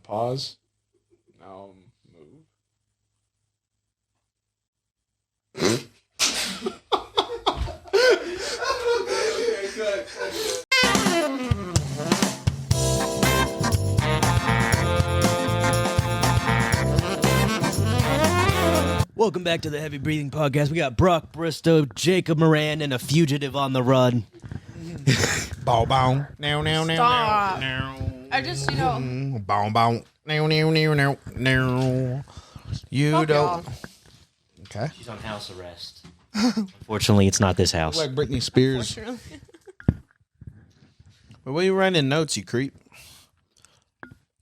pause. Now move. Okay, good. Welcome back to the Heavy Breathing Podcast. We got Brock, Bristow, Jacob, Moran, and a fugitive on the run. Bow bow. Now. Stop. I just, Bow bow. Now. You Fuck don't. y'all. Okay. She's on house arrest. Unfortunately, it's not this house. Like Britney Spears. But what are you writing notes, you creep?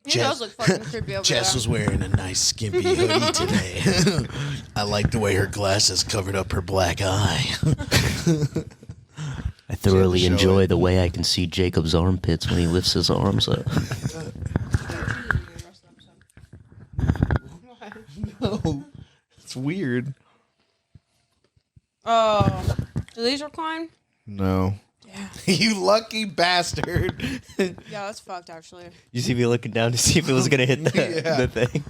He does look fucking creepy over Jess there. was wearing a nice skimpy hoodie today. I like the way her glasses covered up her black eye. I thoroughly Show enjoy it. the way I can see Jacob's armpits when he lifts his arms up. No. It's weird. Oh, do these recline? No. Yeah. You lucky bastard. Yeah, that's fucked, actually. You see me looking down to see if it was going to hit the thing.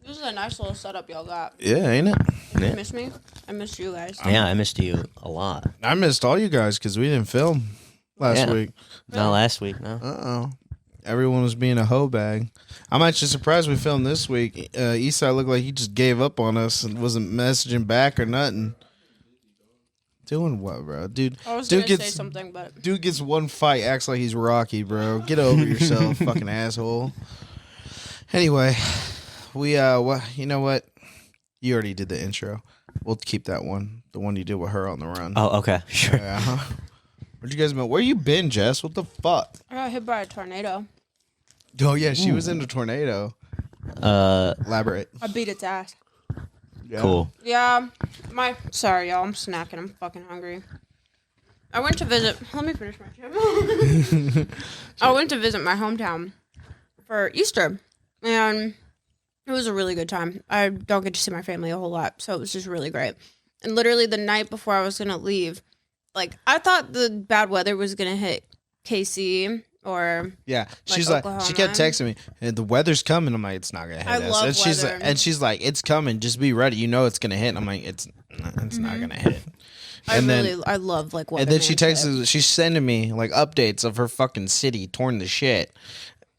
This is a nice little setup y'all got. Yeah, ain't it? You miss me? I missed you guys. Yeah, I missed you a lot. I missed all you guys because we didn't film last week. Not last week, no. Uh-oh. Everyone was being a hoe bag. I'm actually surprised we filmed this week. Eastside looked like he just gave up on us and wasn't messaging back or nothing. Doing what, bro? Dude, I was dude going to say gets something, but... dude gets one fight, acts like he's Rocky, bro. Get over yourself, fucking asshole. Anyway, we you know what? You already did the intro. We'll keep that one. The one you did with her on the run. Oh, okay, sure. Yeah. Where'd you guys been? Where you been, Jess? What the fuck? I got hit by a tornado. Oh yeah, she was in a tornado. Elaborate. I beat its ass. Yeah. Cool. Yeah, sorry, y'all. I'm snacking. I'm fucking hungry. I went to visit... Let me finish my chip. I went to visit my hometown for Easter, and it was a really good time. I don't get to see my family a whole lot, so it was just really great. And literally the night before I was going to leave, like, I thought the bad weather was going to hit KC or... Yeah, Like she's like, Oklahoma. she kept texting me, and the weather's coming. I'm like, it's not gonna hit I us. love and she's weather. like, it's coming. Just be ready. You know it's gonna hit. I'm like, it's not gonna hit. I And then love, like, weather. and then she texts, she's sending me like updates of her fucking city torn to shit.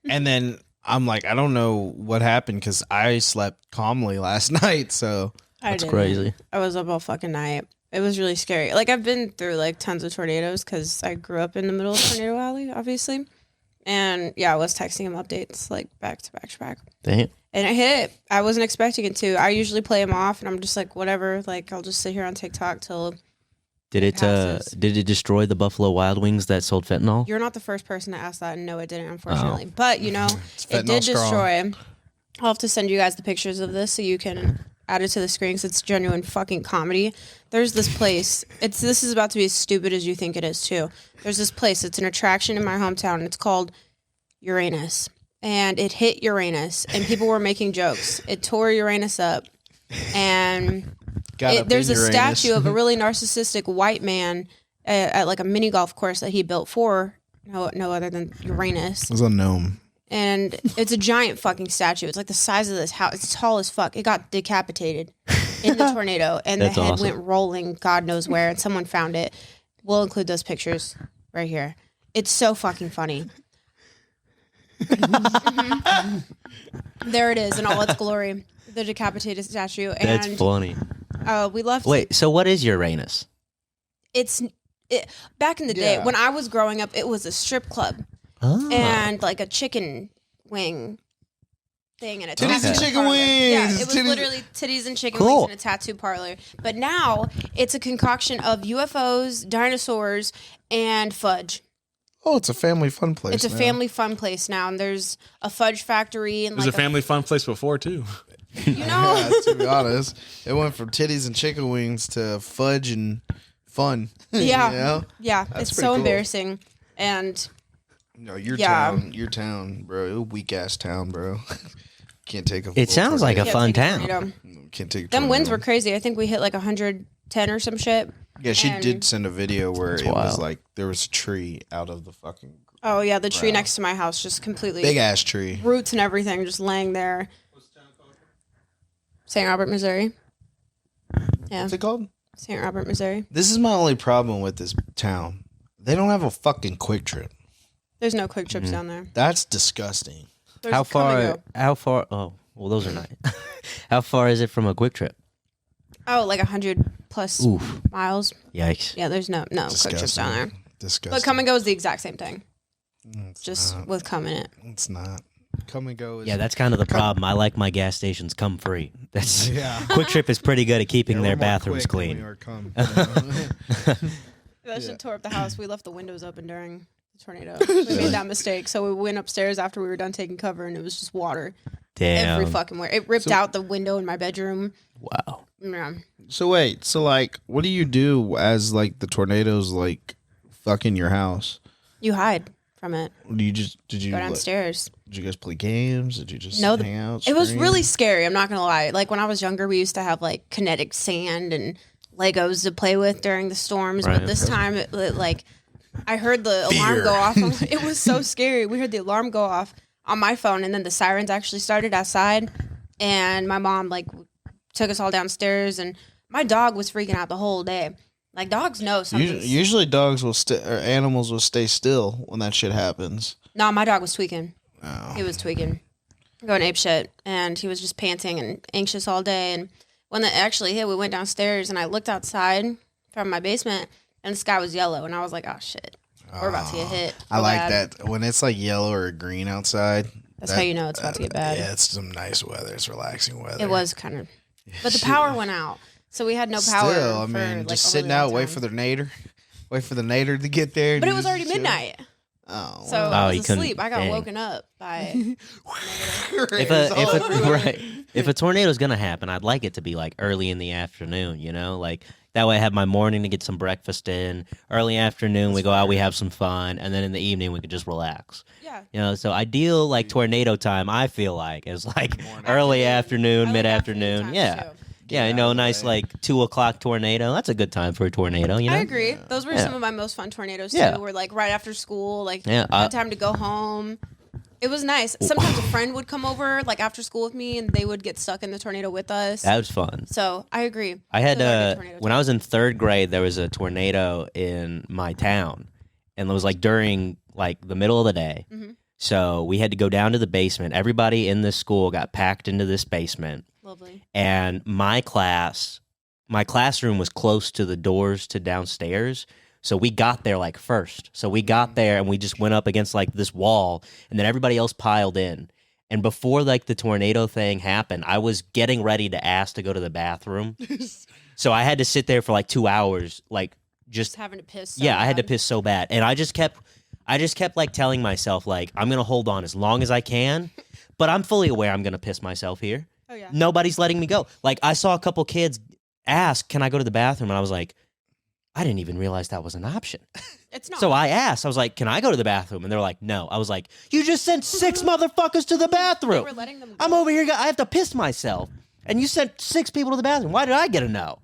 And then I'm like, I don't know what happened because I slept calmly last night. So That's crazy. I was up all fucking night. It was really scary. Like, I've been through, like, tons of tornadoes because I grew up in the middle of Tornado Alley, obviously. And, yeah, I was texting him updates, like, back to back to back. Damn. And it hit. I wasn't expecting it to. I usually play him off, and I'm just like, whatever. Like, I'll just sit here on TikTok till... Did it destroy the Buffalo Wild Wings that sold fentanyl? You're not the first person to ask that, and no, it didn't, unfortunately. But, you know, it fentanyl did strong. destroy. I'll have to send you guys the pictures of this so you can add it to the screen because it's genuine fucking comedy. There's this place. This is about to be as stupid as you think it is, too. There's this place. It's an attraction in my hometown. It's called Uranus. And it hit Uranus, and people were making jokes. It tore Uranus up. And there's a statue of a really narcissistic white man at like a mini golf course that he built for no other than Uranus. it was a gnome. And it's a giant fucking statue. It's like the size of this house. It's tall as fuck. It got decapitated in the tornado, and That's the head awesome. went rolling God knows where, and someone found it. We'll include those pictures right here. It's so fucking funny. There it is in all its glory. The decapitated statue. That's And funny. we left. Wait, so what is Uranus? Back in the day Yeah. when I was growing up, it was a strip club Oh. and like a chicken wing thing and a Titties and tattoo chicken parlor. wings. Yeah, it was Titties- literally titties and chicken Cool. wings and a tattoo parlor. But now it's a concoction of UFOs, dinosaurs, and fudge. Oh, it's a family fun place. It's a now. family fun place now, and there's a fudge factory and It was like a family fun place before too. you know. Yeah, to be honest, it went from titties and chicken wings to fudge and fun. Yeah. You know? Yeah, That's it's pretty so cool. embarrassing. And No, your Yeah. town, bro. Weak ass town, bro. Can't take a. It sounds like a can't fun take town. tornado. Can't take. A Them winds tornado. were crazy. I think we hit like 110 or some shit. Yeah, she and- did send a video where it was wild. like there was a tree out of the fucking Oh yeah, the tree Bro. next to my house just completely Big ass tree. roots and everything just laying there. St. Robert, Missouri. Yeah, What's it called? St. Robert, Missouri. This is my only problem with this town. They don't have a fucking Quick Trip. There's no quick trips down there. That's disgusting. There's How a come and far? go. How far? Oh, well, those are nice. How far is it from a Quick Trip? Oh, like 100 plus Oof. miles. Yikes. Yeah, there's no quick trips down there. Disgusting. But come and go is the exact same thing, It's just not. with come in it. It's not. Come and go is... Yeah, that's kind of the problem. I like my gas stations come free. That's Yeah. Quick Trip is pretty good at keeping Yeah, their we're more bathrooms quick than clean. we are come. That shit tore up the house. We left the windows open during the tornado. We made that mistake. So we went upstairs after we were done taking cover, and it was just water Damn. every fucking where. It ripped out the window in my bedroom. Wow. Yeah. So wait, so like, what do you do as like the tornadoes like fucking your house? You hide from it. Do you just did you Go like, downstairs. did you guys play games? Did you just No, hang out? It was scream? really scary. I'm not gonna lie. Like when I was younger, we used to have like kinetic sand and Legos to play with during the storms. Right. But this time, like I heard the alarm go off. It was so scary. We heard the alarm go off on my phone, and then the sirens actually started outside. And my mom like took us all downstairs, and my dog was freaking out the whole day. Like dogs know something. Usually dogs will or animals will stay still when that shit happens. No, my dog was tweaking. Oh. He was tweaking, going apeshit, and he was just panting and anxious all day. And when it actually hit, we went downstairs, and I looked outside from my basement, and the sky was yellow, and I was like, "Oh shit, we're about to get hit." I real like bad. that when it's like yellow or green outside. That's how you know it's about to get bad. Yeah, it's some nice weather. It's relaxing weather. It was kind of, but the power went out, so we had no power. Still, I for, mean, like, just a sitting really long out, wait time. for the nader, wait for the nader to get there. But and it was just already chill. midnight, Oh, so well. I you was couldn't- asleep. I got dang. woken up by. If a tornado's gonna happen, I'd like it to be like early in the afternoon, you know, like that way I have my morning to get some breakfast in. Early afternoon, we go out, we have some fun, and then in the evening we could just relax. Yeah. You know, so ideal like tornado time, I feel like is like early afternoon, I like mid afternoon afternoon, times, yeah. too. Yeah, you know, nice like 2:00 tornado. That's a good time for a tornado, you know. I agree. Those were Yeah. some of my most fun tornadoes too. Yeah. Were like right after school, like Yeah, had time to go home. It was nice. Sometimes a friend would come over like after school with me, and they would get stuck in the tornado with us. That was fun. So I agree. I had Those are good tornado when I was in 3rd grade, there was a tornado in my town, and it was like during like the middle of the day. Mhm. So we had to go down to the basement. Everybody in this school got packed into this basement, Lovely. and my classroom was close to the doors to downstairs. So we got there like first. So we got there and we just went up against like this wall, and then everybody else piled in. And before like the tornado thing happened, I was getting ready to ask to go to the bathroom. So I had to sit there for like 2 hours, like Just having to piss. So yeah, I had to bad. piss so bad. And I just kept like telling myself like I'm going to hold on as long as I can, but I'm fully aware I'm going to piss myself here. Oh yeah. Nobody's letting me go. Like I saw a couple kids ask, "Can I go to the bathroom?" And I was like, I didn't even realize that was an option. It's not. So I asked, I was like, "Can I go to the bathroom?" And they're like, "No." I was like, "You just sent 6 motherfuckers to the They bathroom. were letting them go. I'm over here, I have to piss myself. And you sent 6 people to the bathroom. Why did I get a no?"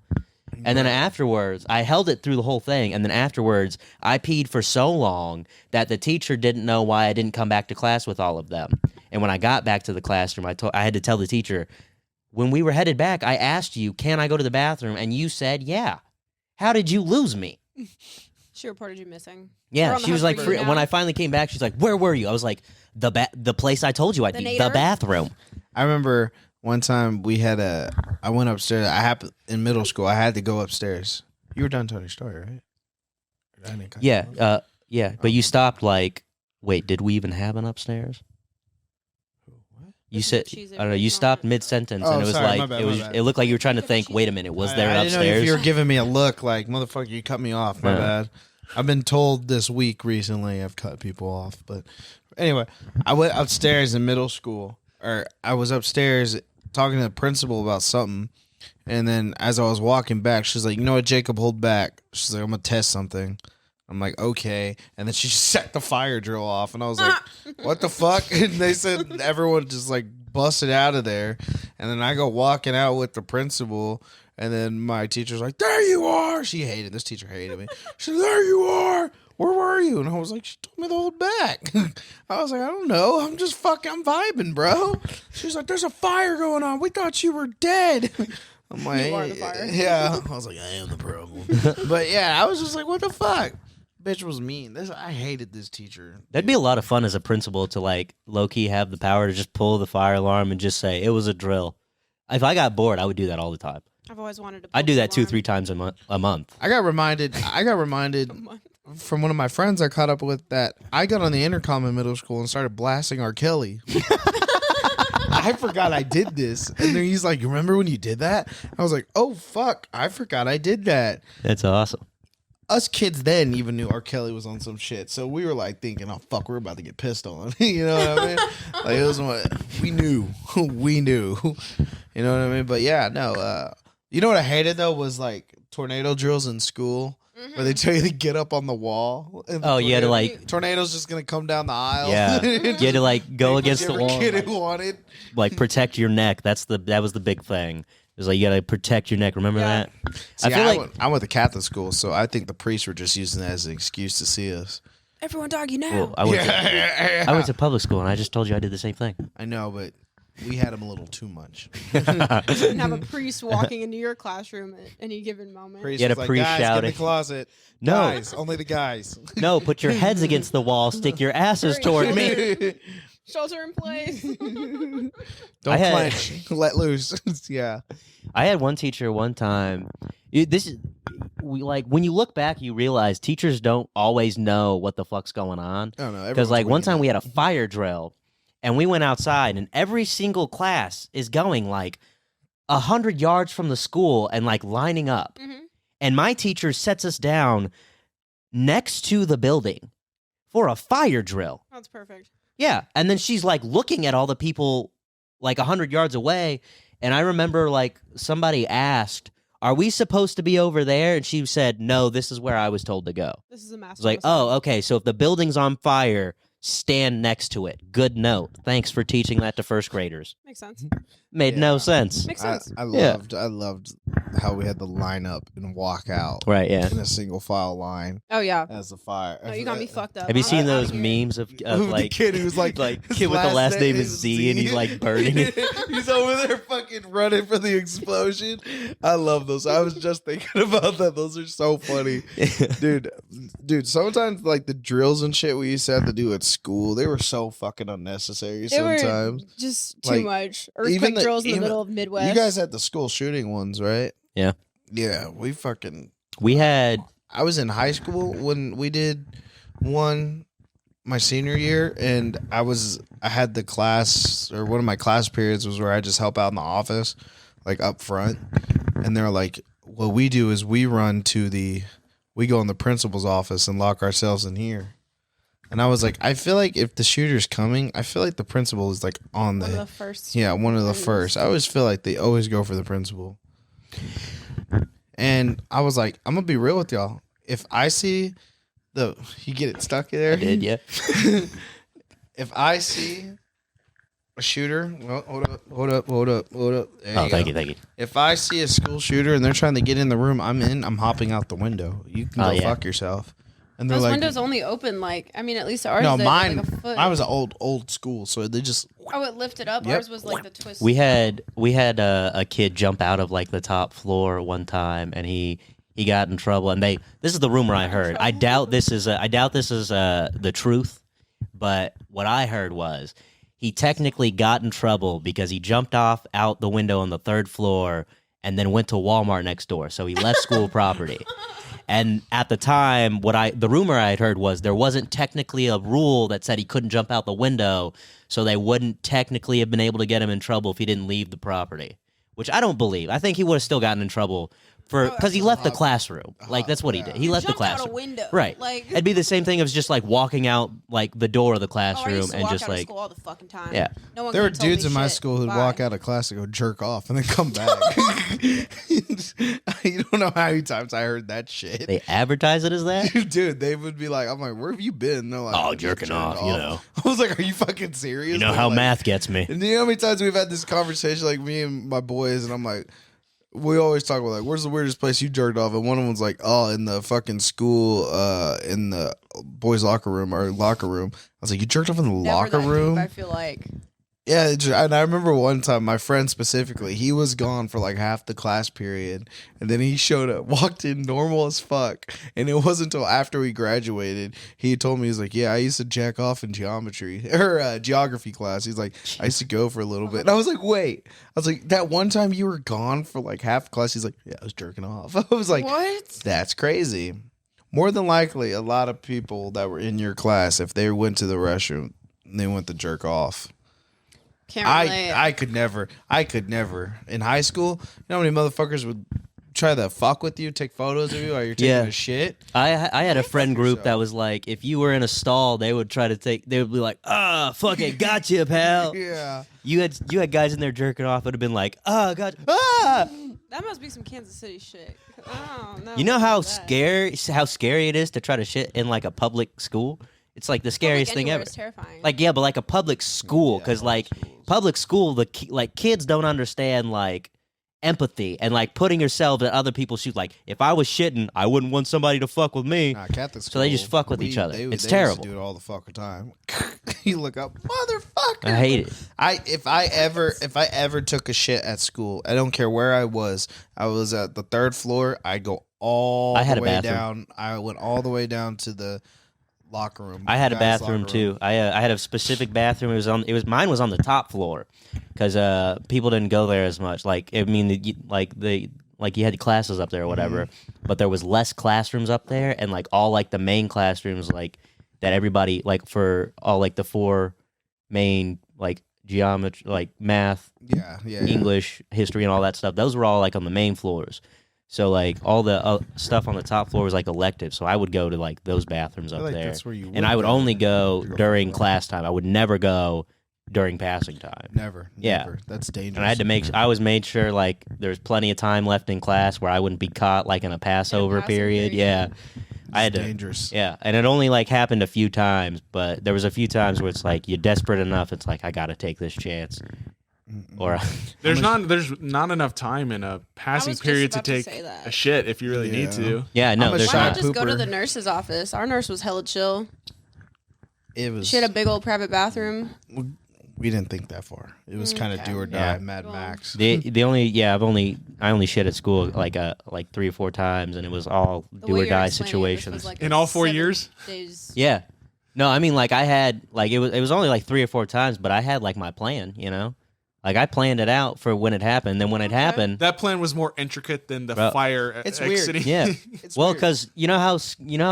And then afterwards, I held it through the whole thing. And then afterwards, I peed for so long that the teacher didn't know why I didn't come back to class with all of them. And when I got back to the classroom, I had to tell the teacher, when we were headed back, I asked you, "Can I go to the bathroom?" And you said, "Yeah." How did you lose me? She reported you missing. Yeah, We're on the she was hunt like, for you now. when I finally came back, she's like, "Where were you?" I was like, the place I told you I'd The be, nader? the bathroom. I remember one time I went upstairs. In middle school. I had to go upstairs. You were done telling your story, right? I didn't cut you Yeah, off. yeah, but you stopped like, wait, did we even have an upstairs? You This is said, cheesy I don't know, you moment. stopped mid-sentence, Oh, and it was sorry, like, my bad, it my was, bad. it looked like you were trying to think, wait a minute, was there an I didn't know upstairs? if you were giving me a look like, motherfucker, you cut me off. My No. bad. I've been told this week recently I've cut people off. But anyway, I went upstairs in middle school. Or I was upstairs talking to the principal about something. And then as I was walking back, she's like, "You know what, Jacob, hold back." She's like, "I'm going to test something." I'm like, "Okay." And then she just set the fire drill off. And I was like, "What the fuck?" And they said everyone just like busted out of there. And then I go walking out with the principal. And then my teacher's like, "There you are." This teacher hated me. She said, "There you are. where were you? And I was like, she told me to hold back. I was like, I don't know. I'm vibing, bro. She's like, there's a fire going on. We thought you were dead. I'm like, You are the fire. yeah. I was like, I am the problem. But yeah, I was just like, what the fuck? Bitch was mean. I hated this teacher. That'd be a lot of fun as a principal to like low key have the power to just pull the fire alarm and just say it was a drill. If I got bored, I would do that all the time. I've always wanted to. I'd do that 2-3 times a month. I got reminded from one of my friends I caught up with that I got on the intercom in middle school and started blasting R. Kelly. I forgot I did this. And then he's like, you remember when you did that? I was like, oh, fuck. I forgot I did that. That's awesome. Us kids then even knew R. Kelly was on some shit. So we were like thinking, oh, fuck, we're about to get pissed on. You know what I mean? Like, it was what we knew. We knew. You know what I mean? But yeah, no. You know what I hated, though, was like tornado drills in school. Where they tell you to get up on the wall. Oh, you had to like... Tornado's just going to come down the aisle. Yeah. You had to like go against the wall. Kid who wanted. Like protect your neck. That was the big thing. It was like you got to protect your neck. Remember that? See, I went to Catholic school, so I think the priests were just using that as an excuse to see us. Everyone doggy now. Well, I went to public school, and I just told you I did the same thing. I know, but we had them a little too much. You shouldn't have a priest walking into your classroom at any given moment. Priest You had was a priest guys, get in shouting. the closet. No. Guys, only the guys. No, put your heads against the wall, stick your asses toward me. Shelter in place. Don't I had- clench. Let loose. Yeah. I had one teacher one time. When you look back, you realize teachers don't always know what the fuck's going on. I don't know. Because like one time we had a fire drill, and we went outside, and every single class is going like 100 yards from the school and like lining up. Mm-hmm. And my teacher sets us down next to the building for a fire drill. That's perfect. Yeah, and then she's like looking at all the people like 100 yards away, and I remember like somebody asked, "Are we supposed to be over there?" And she said, "No, this is where I was told to go." This is a master. It's like, oh, okay, so if the building's on fire, stand next to it. Good note. Thanks for teaching that to first graders. Makes sense. Made no sense. Makes sense. I loved how we had to line up and walk out Right, yeah. in a single file line Oh yeah. as the fire. No, you got me fucked up. Have you I'm seen outta those here. memes of the like kid who's like his kid with the last name is Z and he's like burning it? He's over there fucking running for the explosion. I love those. I was just thinking about that. Those are so funny. Dude, sometimes like the drills and shit we used to have to do at school, they were so fucking unnecessary They were sometimes. just too Like, much. Earthquake drills in the middle of Midwest. You guys had the school shooting ones, right? Yeah. Yeah, we fucking... We had I was in high school when we did one my senior year, and I had the class, or one of my class periods was where I just help out in the office, like up front. And they're like, what we do is we go in the principal's office and lock ourselves in here. And I was like, I feel like if the shooter's coming, I feel like the principal is like on one of the first. Yeah, one of the first. I always feel like they always go for the principal. And I was like, I'm gonna be real with y'all. If I see you get it stuck there. I did, yeah. If I see a shooter, well, hold up. There Thank go. you. If I see a school shooter and they're trying to get in the room I'm hopping out the window. You can go fuck yourself. And they're Those like, windows only open at least ours. no, they mine. Like a foot. I was old school, so they just. Oh, it lifted up. Yep. Ours was like the twist. We had a kid jump out of like the top floor one time, and he got in trouble. And this is the rumor I heard. I doubt this is the truth, but what I heard was he technically got in trouble because he jumped out the window on the third floor and then went to Walmart next door. So he left school property. And at the time, the rumor I had heard was there wasn't technically a rule that said he couldn't jump out the window, so they wouldn't technically have been able to get him in trouble if he didn't leave the property, which I don't believe. I think he would have still gotten in trouble because he left the classroom. Like, that's what he did. He left the jumped out a classroom. window. Right. Like, It'd be the same thing as just like walking out like the door of the oh, I classroom used to and walk just out of like school all the fucking time. Yeah. No one There were could tell me dudes in my shit. school who'd Bye. walk out of class and go jerk off and then come back. You don't know how many times I heard that shit. they advertise it as that. Dude, they would be like, I'm like, where have you been? And they're like, Oh, "I just jerking jerked off, you know. I was like, are you fucking serious? You know They're how like, math gets me. And you know how many times we've had this conversation, like me and my boys, and I'm like, we always talk about like, where's the weirdest place you jerked off? And one of them's like, oh, in the fucking school, in the boys' locker room. I was like, you jerked off in the locker room? Deep, I feel like. Yeah, and I remember one time, my friend specifically, he was gone for like half the class period, and then he showed up, walked in normal as fuck, and it wasn't until after we graduated, he told me, he's like, yeah, I used to jack off in geometry, or geography class. He's like, I used to go for a little bit, and I was like, wait, I was like, that one time you were gone for like half class, he's like, yeah, I was jerking off. I was like, what? That's crazy. More than likely, a lot of people that were in your class, if they went to the restroom, they went to jerk off. Can't relate. I could never. In high school, you know how many motherfuckers would try to fuck with you, take photos of you while you're taking a shit? I had a friend group that was like, if you were in a stall, they would be like, fuck it, gotcha, pal. Yeah. You had guys in there jerking off that would have been like, gotcha, That must be some Kansas City shit. Oh, no. You know how scary it is to try to shit in like a public school? It's like the scariest thing ever. It's terrifying. Like, yeah, but like a public school, because like public school, like kids don't understand like empathy and like putting yourself in other people's shoes. Like, if I was shitting, I wouldn't want somebody to fuck with me. Nah, Catholic school, so they just fuck with each other. It's terrible. Used to do it all the fucking time. You look up, motherfucker. I hate it. If I ever took a shit at school, I don't care where I was at the third floor. I'd go all the way down. I went all the way down to the locker room. I had a bathroom too. I had a specific bathroom. Mine was on the top floor because people didn't go there as much. Like, I mean, you had classes up there or whatever, but there was less classrooms up there, and like all like the main classrooms like that everybody like for all like the four main like geometry, like math, English, history, and all that stuff. Those were all like on the main floors. So, like, all the stuff on the top floor was, like, elective. So I would go to, like, those bathrooms up there. That's where you and I would only go during class time. I would never go during passing time. Never. That's dangerous. And I had to I always made sure, like, there's plenty of time left in class where I wouldn't be caught, like, in a Passover period. Yeah. I had to. Dangerous. Yeah. And it only, like, happened a few times. But there was a few times where it's, like, you're desperate enough. It's like, I got to take this chance. Or there's not enough time in a passing period to take a shit if you really need to. Yeah, no. Why not just go to the nurse's office? Our nurse was hella chill. She had a big old private bathroom. We didn't think that far. It was kind of do or die, Mad Max. I only shit at school like 3 or 4 times, and it was all do or die situations. In all 4 years? Days. Yeah. No, I mean, like, I had like it was only like 3 or 4 times, but I had like my plan, you know. Like, I planned it out for when it happened. Then when it happened, that plan was more intricate than the fire. It's weird. City. Yeah. Well, because you know how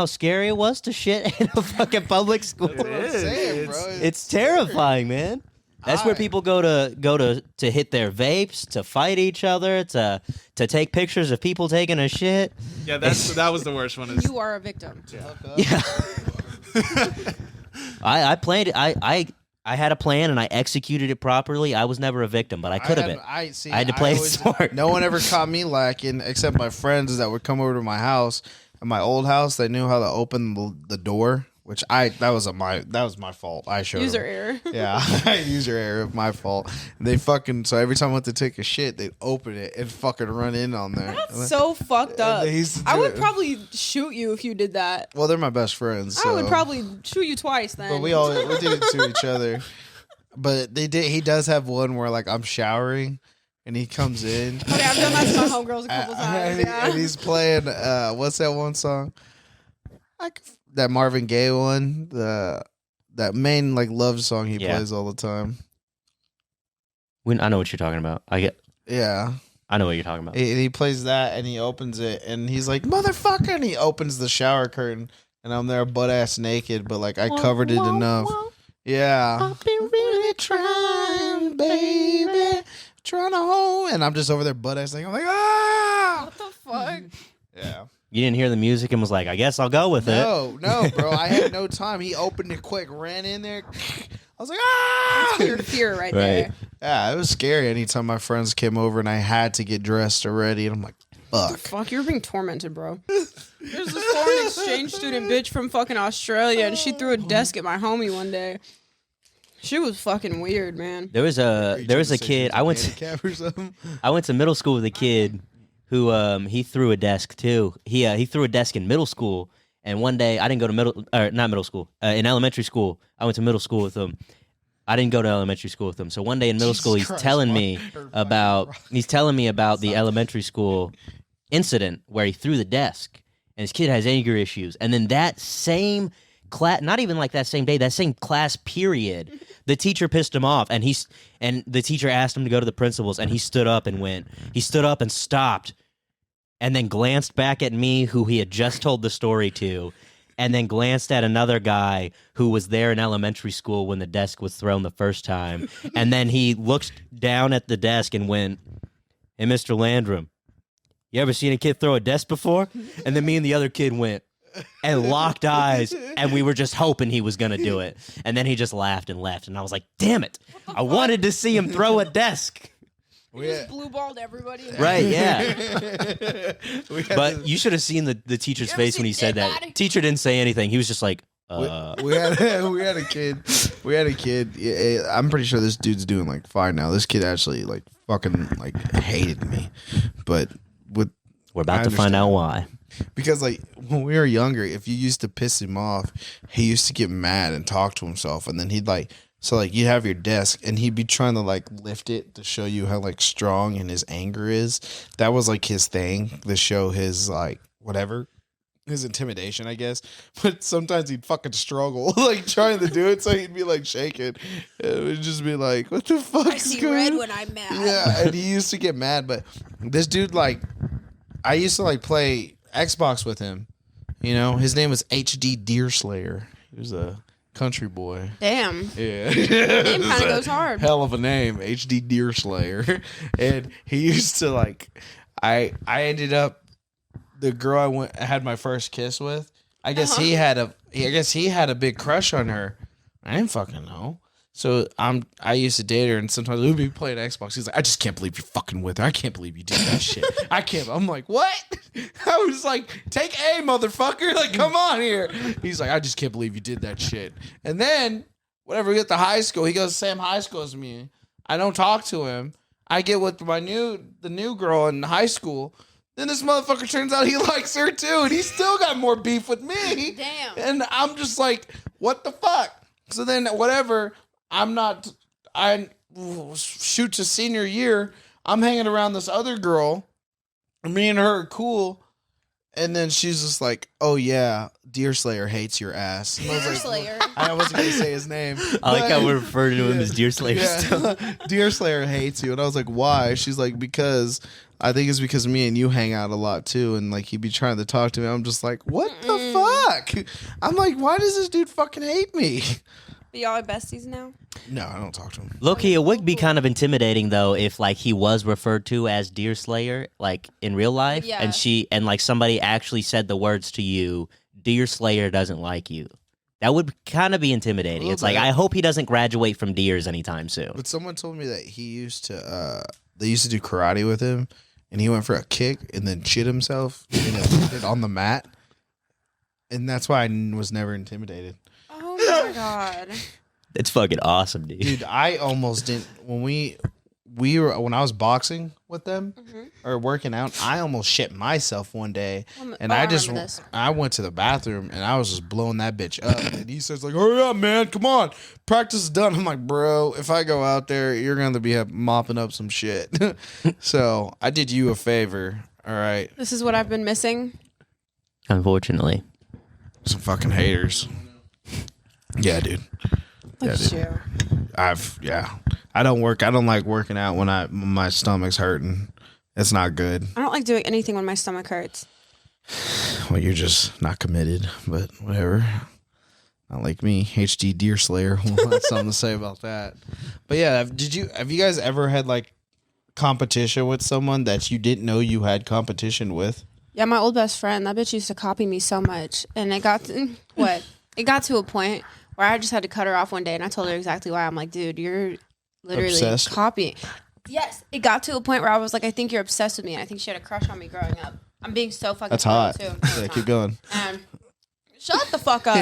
scary it was to shit in a fucking public school. It is. Bro. It's terrifying, man. That's where people go to hit their vapes, to fight each other, to take pictures of people taking a shit. Yeah, that was the worst one. You are a victim. Yeah. I planned it. I had a plan and I executed it properly. I was never a victim, but I could have been. I had to play it smart. No one ever caught me lacking except my friends that would come over to my house. At my old house, they knew how to open the door, which that was my fault. I showed User them. error. Yeah, user error, my fault. They so every time I went to take a shit, they'd open it and fucking run in on there. That's so fucked up. I would probably shoot you if you did that. Well, they're my best friends. So. I would probably shoot you twice then. But we did it to each other. But he does have one where like I'm showering and he comes in. Okay, I've done that to my homegirls a couple times. And he's playing what's that one song? That Marvin Gaye one, that main like love song he plays all the time. I know what you're talking about. I know what you're talking about. He plays that and he opens it and he's like, motherfucker, and he opens the shower curtain and I'm there butt ass naked, but like I covered it enough. Yeah. I've been really trying, baby. Trying to hold. And I'm just over there butt ass naked. I'm like, ah! What the fuck? Yeah. You didn't hear the music and was like, I guess I'll go with it. No, bro. I had no time. He opened it quick, ran in there. I was like, ah! That's fear right there. Yeah, it was scary anytime my friends came over and I had to get dressed already. And I'm like, fuck. You're being tormented, bro. There's this foreign exchange student bitch from fucking Australia, and she threw a desk at my homie one day. She was fucking weird, man. There was a kid. I went to middle school with a kid who he threw a desk too. He threw a desk in middle school, and one day I didn't go to not middle school. In elementary school, I went to middle school with him. I didn't go to elementary school with him. So one day in middle school, he's telling me about the elementary school incident where he threw the desk, and his kid has anger issues. And then that same class, not even like that same day, that same class period, the teacher pissed him off, and the teacher asked him to go to the principal's, and he stood up and went. He stood up and stopped, and then glanced back at me, who he had just told the story to, and then glanced at another guy who was there in elementary school when the desk was thrown the first time. And then he looked down at the desk and went, "Hey, Mr. Landrum, you ever seen a kid throw a desk before?" And then me and the other kid went and locked eyes, and we were just hoping he was going to do it. And then he just laughed and left. And I was like, damn it. I wanted to see him throw a desk. We just blue-balled everybody. Right, yeah. But you should have seen the teacher's face when he said that. Teacher didn't say anything. He was just like, We had a kid. Yeah, I'm pretty sure this dude's doing like fine now. This kid actually like fucking like hated me, but we're about to find out why. Because like when we were younger, if you used to piss him off, he used to get mad and talk to himself, and then he'd like. So, like, you'd have your desk, and he'd be trying to, like, lift it to show you how, like, strong and his anger is. That was, like, his thing, to show his, like, whatever, his intimidation, I guess. But sometimes he'd fucking struggle, like, trying to do it, so he'd be, like, shaking. It would just be like, what the fuck I see red when I'm mad. Yeah, and he used to get mad, but this dude, like, I used to, like, play Xbox with him. You know, his name was HD Deerslayer. He was a country boy. Damn. Yeah. Name kind of goes hard. Hell of a name, HD Deerslayer. And he used to like I ended up the girl I had my first kiss with. I guess he had a big crush on her. I didn't fucking know. So I used to date her, and sometimes we'd be playing Xbox. He's like, I just can't believe you're fucking with her. I can't believe you did that shit. I can't. I'm like, what? I was like, take A, motherfucker. Like, come on here. He's like, I just can't believe you did that shit. And then, whenever we get to high school, he goes to the same high school as me. I don't talk to him. I get with the new girl in high school. Then this motherfucker turns out he likes her too, and he still got more beef with me. Damn. And I'm just like, what the fuck? So then, whatever. I shoot to senior year. I'm hanging around this other girl. Me and her are cool. And then she's just like, oh yeah, Deerslayer hates your ass. And Deerslayer. I wasn't going to say his name. I like how we're referring to him as Deerslayer still. Deerslayer hates you. And I was like, why? She's like, because I think it's because me and you hang out a lot too. And like, he'd be trying to talk to me. I'm just like, what the fuck? I'm like, why does this dude fucking hate me? But y'all are besties now? No, I don't talk to him. Low-key, it would be kind of intimidating though if like he was referred to as Deerslayer like in real life, Yeah. and like somebody actually said the words to you, Deerslayer doesn't like you. That would kind of be intimidating. It's like, I hope he doesn't graduate from Deers anytime soon. But someone told me that he used to they used to do karate with him, and he went for a kick and then shit himself on the mat, and that's why I was never intimidated. Oh my god. It's fucking awesome, dude. Dude, I almost didn't when I was boxing with them or working out, I almost shit myself one day, and I went to the bathroom and I was just blowing that bitch up, and he says like, hurry up, man, come on, practice is done. I'm like, bro, if I go out there, you're gonna be mopping up some shit. So I did you a favor, all right? This is what I've been missing. Unfortunately. Some fucking haters. Yeah, dude. Look at you. I don't like working out when my stomach's hurting. It's not good. I don't like doing anything when my stomach hurts. Well, you're just not committed, but whatever. Not like me, HD Deerslayer. We'll have something to say about that. But yeah, have you guys ever had like competition with someone that you didn't know you had competition with? Yeah, my old best friend, that bitch used to copy me so much, and it got to a point where I just had to cut her off one day, and I told her exactly why. I'm like, dude, you're literally obsessed? copying. Yes, it got to a point where I was like, I think you're obsessed with me, and I think she had a crush on me growing up. I'm being so fucking That's hot. too. Yeah, keep going. Shut the fuck up.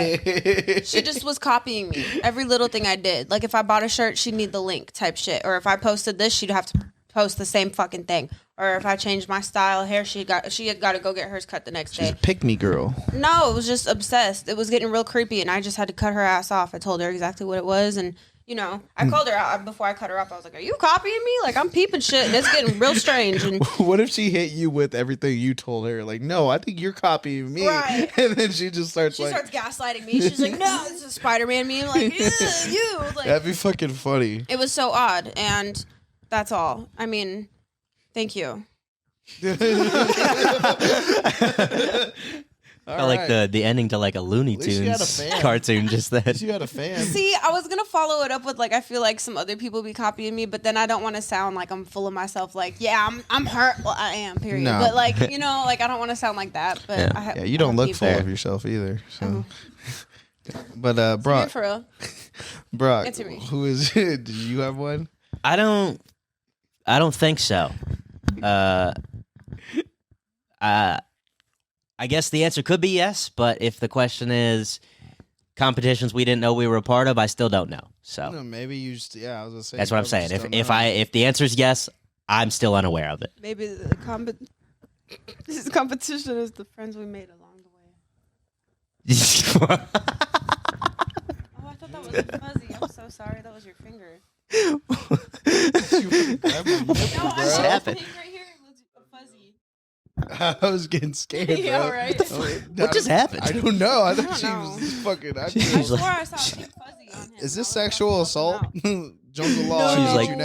She just was copying me. Every little thing I did. Like if I bought a shirt, she'd need the link type shit. Or if I posted this, she'd have to post the same fucking thing. Or if I changed my style of hair, she had got to go get hers cut the next day. She's a pick-me girl. No, it was just obsessed. It was getting real creepy, and I just had to cut her ass off. I told her exactly what it was, and I called her out before I cut her off. I was like, "Are you copying me? Like I'm peeping shit, and it's getting real strange." And what if she hit you with everything you told her? Like, no, I think you're copying me. Right. And then she just starts gaslighting me. She's like, "No, this is a Spider-Man meme." Like, you. Like, that'd be fucking funny. it was so odd, and that's all. I mean, thank you. I like the ending to like a Looney Tunes cartoon. Just that. You had a fan. See, I was gonna follow it up with like I feel like some other people be copying me, but then I don't want to sound like I'm full of myself. Like, yeah, I'm hurt. Well, I am. Period. No. But like like I don't want to sound like that. But yeah, you don't look full of yourself either. So. But Brock, for real. Brock, Answer me. who is it? Do you have one? I don't think so. I guess the answer could be yes, but if the question is competitions we didn't know we were a part of, I still don't know. So No, maybe you just I was gonna say that's what I'm saying. If the answer is yes, I'm still unaware of it. Maybe this competition is the friends we made along the way. Oh, I thought that was a fuzzy. I'm so sorry. That was your finger. What happened? Right here was a fuzzy. I was getting scared, bro. Yeah, right. What just happened? I don't know. I thought she know. was fucking. I swore I saw a pink fuzzy on him. Is this I was sexual about assault? to fuck him out. Jungle law. She's I like, need you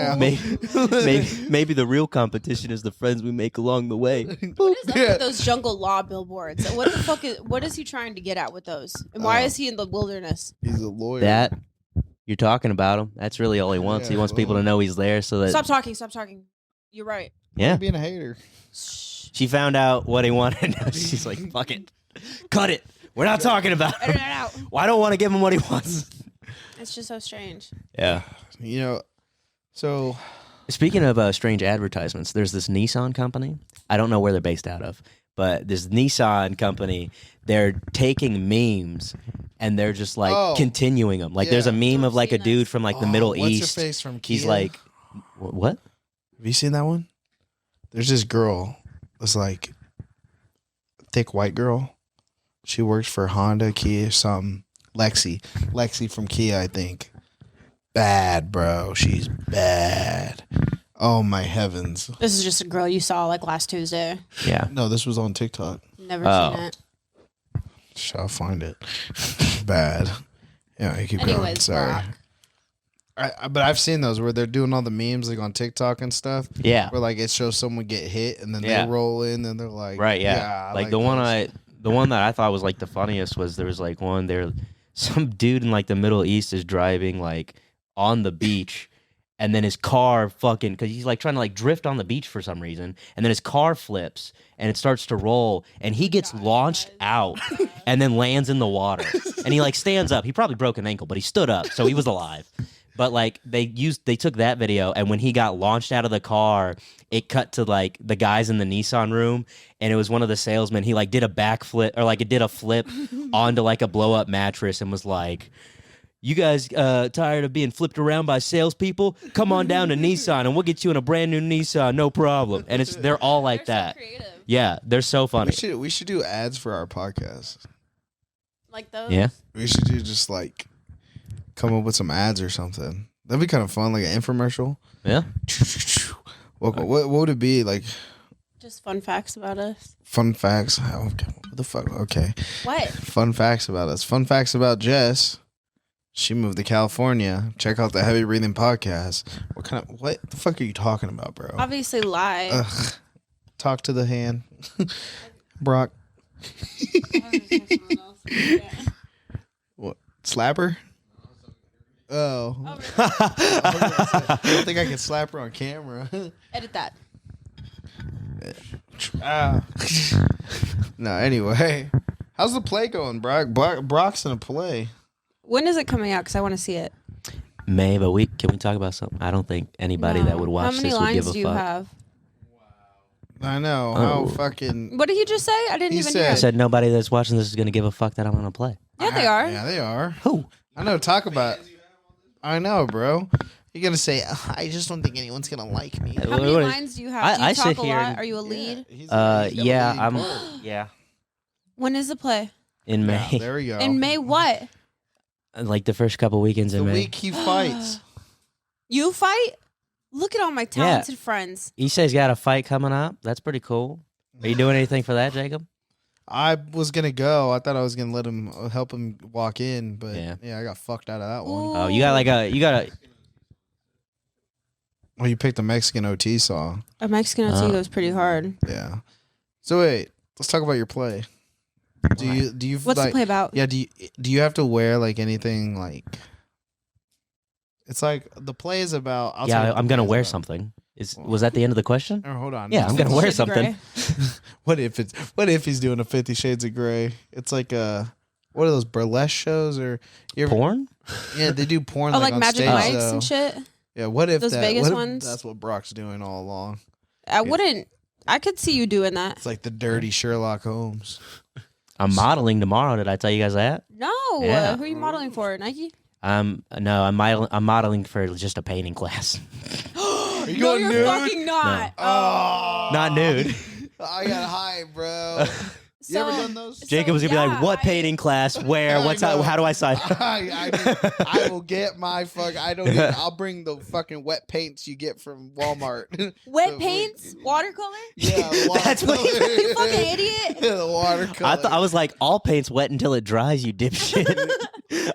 now. maybe the real competition is the friends we make along the way. What is up with those jungle law billboards? What the fuck what is he trying to get at with those? And why is he in the wilderness? He's a lawyer. That you're talking about him. That's really all he wants. Yeah, He wants people to know he's there so that. Stop talking. You're right. Yeah. being a hater. She found out what he wanted. Now she's like, fuck it. Cut it. We're not talking about Edit it. it out. Well, I don't want to give him what he wants. It's just so strange. Yeah. So Speaking of strange advertisements, there's this Nissan company. I don't know where they're based out of, but this Nissan company, they're taking memes and they're just like continuing them. Like there's a meme of like a dude from like the Middle what's East. her face from He's Kia? like, what? Have you seen that one? There's this girl. It's like thick white girl. She works for Honda, Kia, something. Lexi from Kia, I think. Bad, bro. She's bad. Oh my heavens. This is just a girl you saw like last Tuesday. Yeah. No, this was on TikTok. Never seen it. I'll find it. Bad. Yeah, you keep going. Anyways, Sorry. Brock. But I've seen those where they're doing all the memes like on TikTok and stuff. Yeah. Where like it shows someone get hit and then Yeah. they roll in and they're like, Right, yeah. I like the one those. the one that I thought was like the funniest was there was like one there some dude in like the Middle East is driving like on the beach and then his car fucking because he's like trying to like drift on the beach for some reason and then his car flips and it starts to roll and he gets launched out and then lands in the water and he like stands up. He probably broke an ankle, but he stood up, so he was alive. But like they took that video and when he got launched out of the car, it cut to like the guys in the Nissan room and it was one of the salesmen. He like did a backflip or like it did a flip onto like a blow up mattress and was like, "You guys tired of being flipped around by salespeople? Come on down to Nissan and we'll get you in a brand new Nissan, no problem." And they're all like They're that. so creative. Yeah, they're so funny. We should do ads for our podcast. Like those. Yeah. We should do just like come up with some ads or something. That'd be kind of fun, like an infomercial. Yeah. What would it be like? Just fun facts about us. Fun facts. What the fuck? Okay. What? Fun facts about us. Fun facts about Jess. She moved to California. Check out the Heavy Breathing Podcast. What the fuck are you talking about, bro? Obviously lie. Ugh. Talk to the hand. Brock. What? Slapper? Oh. I don't think I can slap her on camera. Edit that. No, anyway. How's the play going, Brock? Brock's in a play. When is it coming out? Because I want to see it. May, but can we talk about something? I don't think anybody that would watch How many this would give lines a do you fuck. have? I know. Oh. How fucking... What did he just say? I didn't He even said- hear I it. said nobody that's watching this is going to give a fuck that I'm going to play. Yeah, they are. Yeah, they are. Who? I know. Talk about... I know, bro. You're gonna say, I just don't think anyone's gonna like me. How many lines do you have? Do you talk a lot? Are you a lead? Yeah. When is the play? In May. Yeah, there we go. In May what? Like the first couple weekends in the May. week he fights. You fight? Look at all my talented friends. He says he's got a fight coming up. That's pretty cool. Are you doing anything for that, Jacob? I was gonna go. I thought I was gonna let him help him walk in, but yeah, I got fucked out of that one. Oh, you got a. Well, you picked a Mexican OT song. A Mexican OT goes pretty hard. Yeah. So wait, let's talk about your play. Do you? What's the play about? Yeah. Do you have to wear like anything like? It's like the play is about. I'm gonna wear something. Was that the end of the question? Oh, hold on. Yeah, I'm gonna wear something. What if he's doing a 50 Shades of Grey? It's like what are those burlesque shows or porn? Yeah, they do porn. Oh, like on Magic stage, Mike's though. and shit. Yeah, what if those Vegas what if ones? That's what Brock's doing all along. I wouldn't. I could see you doing that. It's like the dirty Sherlock Holmes. I'm modeling tomorrow. Did I tell you guys that? No. Yeah. Who are you modeling for? Nike? No, I'm modeling for just a painting class. Are you No, going you're nude? fucking not. No. Oh, Not nude. I got high, bro. You ever done those? Jacob was gonna be like, "What painting class? Where? What's know. how do I sign?" I will get my I'll bring the fucking wet paints you get from Walmart. Wet paints? Watercolor? Yeah, That's what You fucking idiot. The watercolor. I was like, all paint's wet until it dries, you dipshit.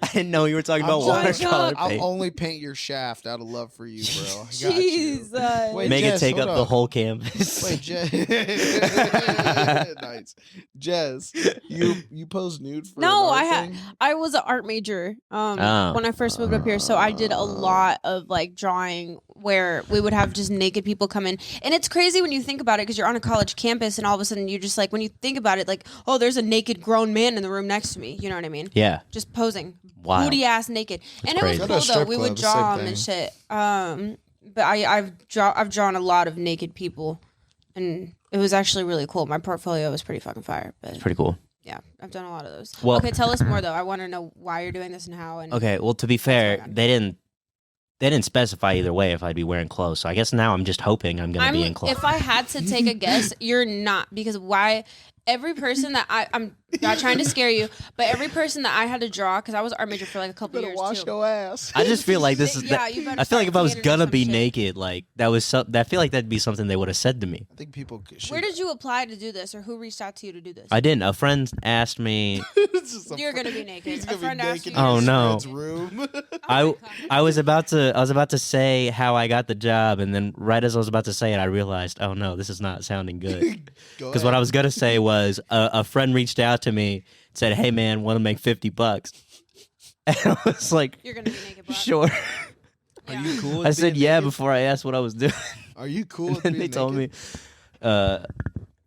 I didn't know you were talking about sorry. watercolor I'll paint. only paint your shaft out of love for you, bro. I got Jesus. you. Wait, Make Jess, it take hold up the whole canvas. Wait, Jess. Nice. Jess, you posed nude for No, an art thing? I was an art major when I first moved up here, so I did a lot of like drawing where we would have just naked people come in, and it's crazy when you think about it because you're on a college campus and all of a sudden you're just like, when you think about it, like, oh, there's a naked grown man in the room next to me, you know what I mean? Yeah. Just posing, Wow. booty ass naked, and it was crazy. Go to cool a though. strip We would club, draw same them and thing. shit. But I've drawn a lot of naked people, and it was actually really cool. My portfolio was pretty fucking fire, but Pretty cool. yeah, I've done a lot of those. Well- okay, tell us more though. I want to know why you're doing this and how. And Okay. Well, to be fair, going on. they didn't specify either way if I'd be wearing clothes. So I guess now I'm just hoping I'm gonna be in clothes. If I had to take a guess, you're not, because why? Every person that I'm not trying to scare you, but every person that I had to draw, because I was art major for like a couple Better years wash too. your ass. I just feel like this is. Yeah, you better I feel like if start I was theater or gonna some be shit. naked, like that was. I feel like that'd be something they would have said to me. I think people should. Where did you apply to do this, or who reached out to you to do this? I didn't. A friend asked me. You're gonna be naked. He's A gonna be friend asked naked you. Oh, in no. his room. I was about to say how I got the job, and then right as I was about to say it, I realized, oh no, this is not sounding good. Because what I was gonna say was a friend reached out to me, said, "Hey man, want to make $50?" And I was like, You're gonna be naked. Bro. "Sure." Are you cool? with I said, being "Yeah" naked? before I asked what I was doing. Are you cool? With And being they told naked? me,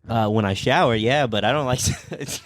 when I shower, yeah, but I don't like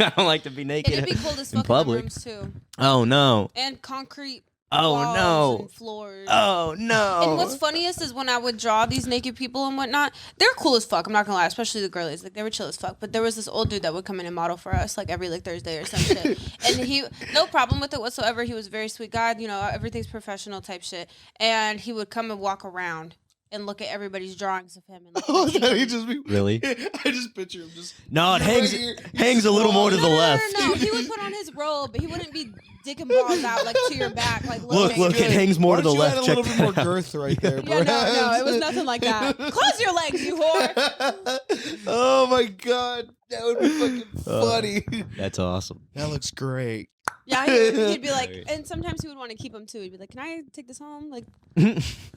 I don't like to be And naked it'd be cold as in fuck in the public. rooms too, Oh no! and concrete. Oh walls no! And floors. Oh no! And what's funniest is when I would draw these naked people and whatnot, they're cool as fuck. I'm not gonna lie, especially the girlies. Like, they were chill as fuck. But there was this old dude that would come in and model for us like every like Thursday or some shit. And he, no problem with it whatsoever. He was a very sweet guy. You know, everything's professional type shit. And he would come and walk around and look at everybody's drawings of him. And like, Oh, that he just be Really? I just picture him just. No, it Right hangs here. hangs a little more to the left. No, he would put on his robe, but he wouldn't be dick and balls out like to your back. Like, Look, looking at it you. hangs more Why to the don't you left. add a Check little bit more that out. girth right there, bro. Yeah, no, it was nothing like that. Close your legs, you whore. Oh my god, that would be fucking funny. That's awesome. That looks great. Yeah, he'd be like, and sometimes he would want to keep them too. He'd be like, "Can I take this home?" Like,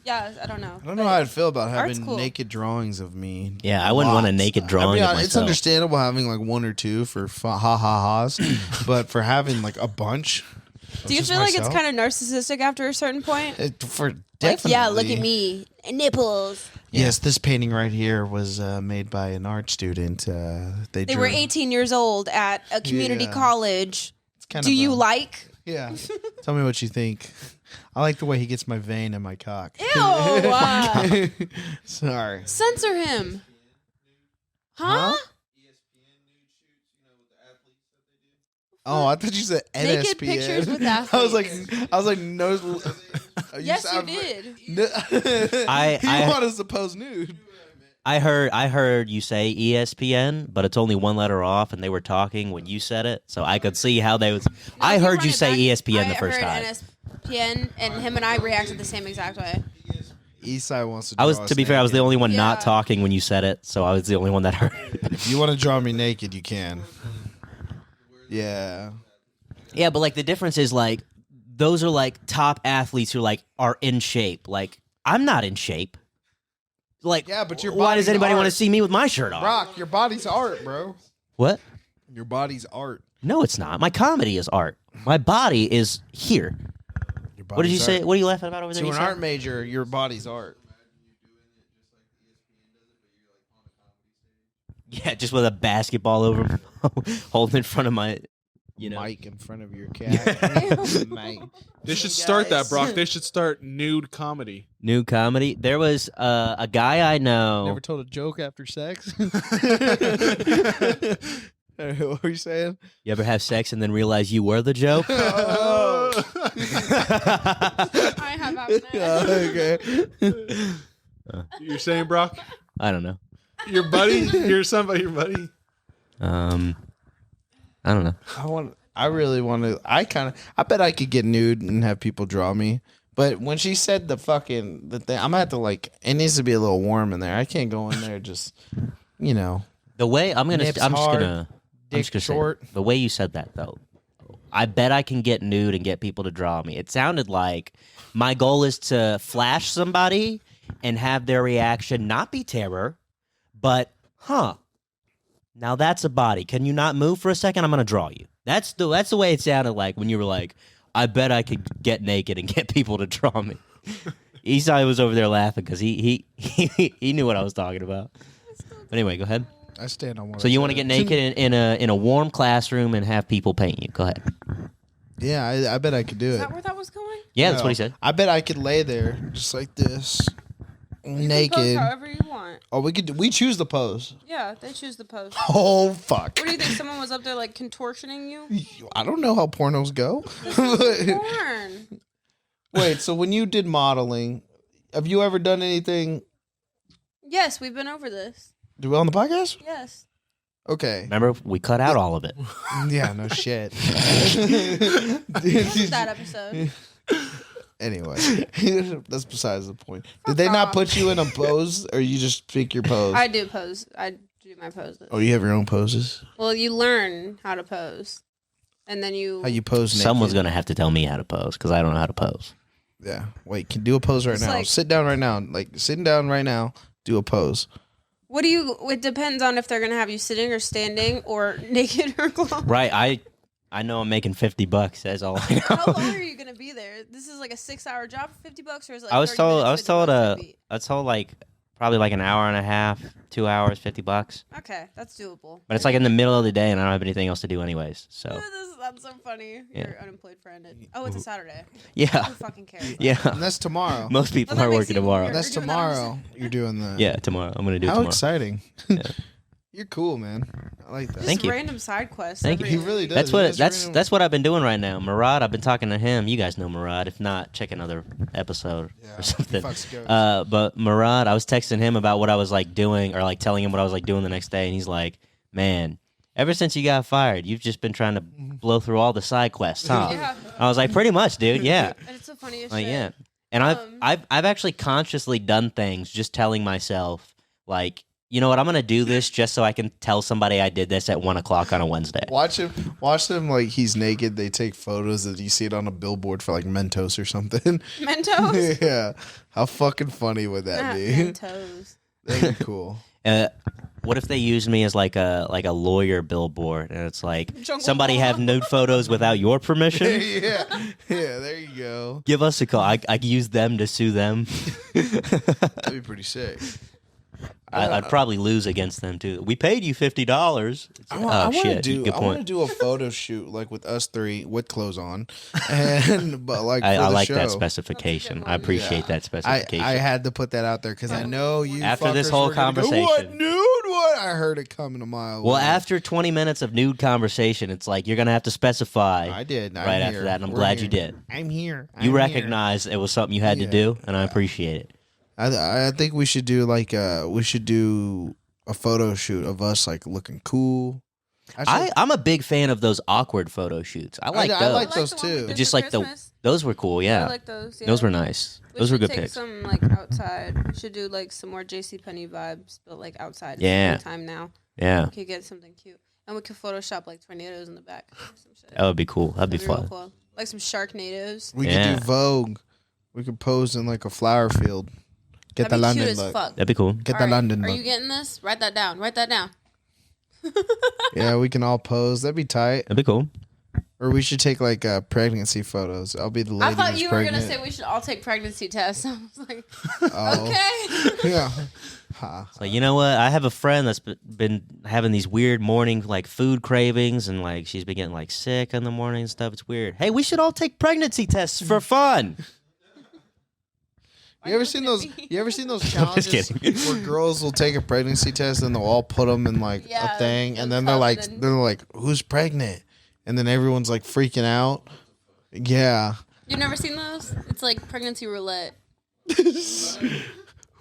yeah, I don't know. I don't know how I'd feel about Art's having cool. naked drawings of me. Yeah, I wouldn't want a Lots. naked I drawing mean, of it's myself. understandable having like one or two for ha ha ha's, but for having like a bunch. Do you feel like it's kind of narcissistic after a certain point? For Like, definitely? yeah, look at me, nipples. Yes, this painting right here was made by an art student. They They drew. were 18 years old at a community Yeah. college. It's kind Do of you a- like? Yeah. Tell me what you think. I like the way he gets my vein in my cock. Ew! Sorry. Censor him. Huh? Oh, I thought you said NSPN. Naked pictures with athletes. I was like, no. Yes, you did. You want us to post nude. I heard you say ESPN, but it's only one letter off, and they were talking when you said it, so I could see how they was. No, I heard you run it say back. ESPN the first time. I heard NSPN, and him and I reacted the same exact way. Eastside wants to. I was, draw to us be fair, I was the naked. only one Yeah. not talking when you said it, so I was the only one that heard. If you want to draw me naked, you can. Yeah. Yeah, but like the difference is like those are like top athletes who like are in shape. Like I'm not in shape. Like Yeah, but your why does body's anybody want to art. see me with my shirt off? Rock, your body's art, bro. What? Your body's art. No, it's not. My comedy is art. My body is here. Your What did you body's say? art. What are you laughing about over there? To you an said? art major, your body's art. Yeah, just with a basketball over, holding in front of my, Mic in front of your cat. Mike. They should start that, Brock. They should start nude comedy. new comedy. There was a guy I know. Never told a joke after sex. What were you saying? You ever have sex and then realize you were the joke? Oh. I have happened. Okay. You're saying, Brock? I don't know. Your buddy? You're somebody, your buddy? I don't know. I really want to. I bet I could get nude and have people draw me. But when she said the thing, I'm gonna have to like. It needs to be a little warm in there. I can't go in there just, The way I'm Nips just hard, gonna dick say, short. the way you said that though, I bet I can get nude and get people to draw me. It sounded like my goal is to flash somebody and have their reaction not be terror, but now that's a body. Can you not move for a second? I'm gonna draw you. That's the way it sounded like when you were like, I bet I could get naked and get people to draw me. Esai was over there laughing because he knew what I was talking about. But anyway, go ahead. I stand on one. So you want to get naked in a warm classroom and have people paint you? Go ahead. Yeah, I bet I could do Is it. that where that was going? Yeah, that's what he said. I bet I could lay there just like this, You can pose naked. however you want. Oh, we choose the pose. Yeah, they choose the pose. Oh fuck! What do you think? Someone was up there like contortioning you? I don't know how pornos go. Porn. Wait, so when you did modeling, have you ever done anything? Yes, we've been over this. Do we on the podcast? Yes. Okay. Remember, we cut out all of it. Yeah, no shit. What was that episode? Anyway, that's besides the point. Did they not put you in a pose, or you just pick your pose? I do pose. I do my poses. Oh, you have your own poses? Well, you learn how to pose, and then you. How you pose naked? Someone's gonna have to tell me how to pose because I don't know how to pose. Yeah. Wait, can do a pose right It's now. like- Sit down right now. Like, sitting down right now, do a pose. What do you? It depends on if they're gonna have you sitting or standing or naked or clothed. Right. I know I'm making $50. That's all I know. How long are you gonna be there? This is like a 6-hour job for $50, or is it like I was 30 told. minutes, I was told. $50 maybe? I was told like probably like an hour and a half, 2 hours, $50. Okay, that's doable. But it's like in the middle of the day, and I don't have anything else to do anyways. So That's so funny. Yeah. Your unemployed friend. Oh, it's a Saturday. yeah, Who fucking cares? yeah. And that's tomorrow. Most people Well, that are makes working it even tomorrow. weirder. That's You're doing that on tomorrow. You're doing that. Yeah, tomorrow. I'm gonna do it How tomorrow. exciting. Yeah. You're cool, man. I like that. Just Thank you. random side quests. Thank you. He really does. That's He what does random- that's what I've been doing right now. Murad, I've been talking to him. You guys know Murad. If not, check another episode Yeah, or something. fucks goats. But Murad, I was texting him about what I was like doing, or like telling him what I was like doing the next day, and he's like, "Man, ever since you got fired, you've just been trying to blow through all the side quests, huh?" Yeah. I was like, "Pretty much, dude. Yeah, And it's the funniest like shit. yeah." And I've actually consciously done things just telling myself like, you know what, I'm gonna do this just so I can tell somebody I did this at 1 o'clock on a Wednesday. Watch him like he's naked. They take photos that you see it on a billboard for like Mentos or something. Mentos? Yeah. How fucking funny would that Not be? Mentos. That'd be cool. What if they used me as like a lawyer billboard, and it's like Jungle somebody Law. have nude photos without your permission? Yeah. Yeah, there you go. Give us a call. I use them to sue them. That'd be pretty sick. I'd probably lose against them too. We paid you $50. I want to Shit, do. good I want to point. do a photo shoot like with us three with clothes on, and but like I for the like show. that specification. That's a good I one. appreciate that specification. I had to put that out there because I know you. After this fuckers whole were gonna go, conversation. what nude? What what? I heard it coming a mile away. Well, after 20 minutes of nude conversation, it's like you're gonna have to specify. I did. I'm right here. after that, and I'm We're glad here. you did. I'm here. You recognized it was something you had to do, and I appreciate it. I think we should do a photo shoot of us like looking cool. I'm a big fan of those awkward photo shoots. I like those. I like those too. Just like those were cool. Yeah, I like those. Yeah. Those were nice. Those were good take pics. Some like outside. We should do like some more JCPenney vibes, but like outside. Yeah. Time now. Yeah. We could get something cute, and we could Photoshop like tornadoes in the back. Or some shit. That would be cool. That'd be real fun. cool. Like some Sharknadoes. We could do Vogue. We could pose in like a flower field. Get That'd the be cute London as look. fuck. That'd be cool. Get All the right, London Are look. you getting this? Write that down. Write that down. Yeah, we can all pose. That'd be tight. That'd be cool. Or we should take like pregnancy photos. I'll be the lady I thought who's you pregnant. were gonna say we should all take pregnancy tests. I was like, Oh. okay. Yeah. So you know what? I have a friend that's been having these weird morning like food cravings, and like she's been getting like sick in the morning and stuff. It's weird. Hey, we should all take pregnancy tests for fun. You ever seen those? You ever seen those challenges kidding. where girls will take a pregnancy test and they'll all put them in like Yeah, a thing, and then cup, they're like, "Who's pregnant?" And then everyone's like freaking out. Yeah. You've never seen those? It's like pregnancy roulette.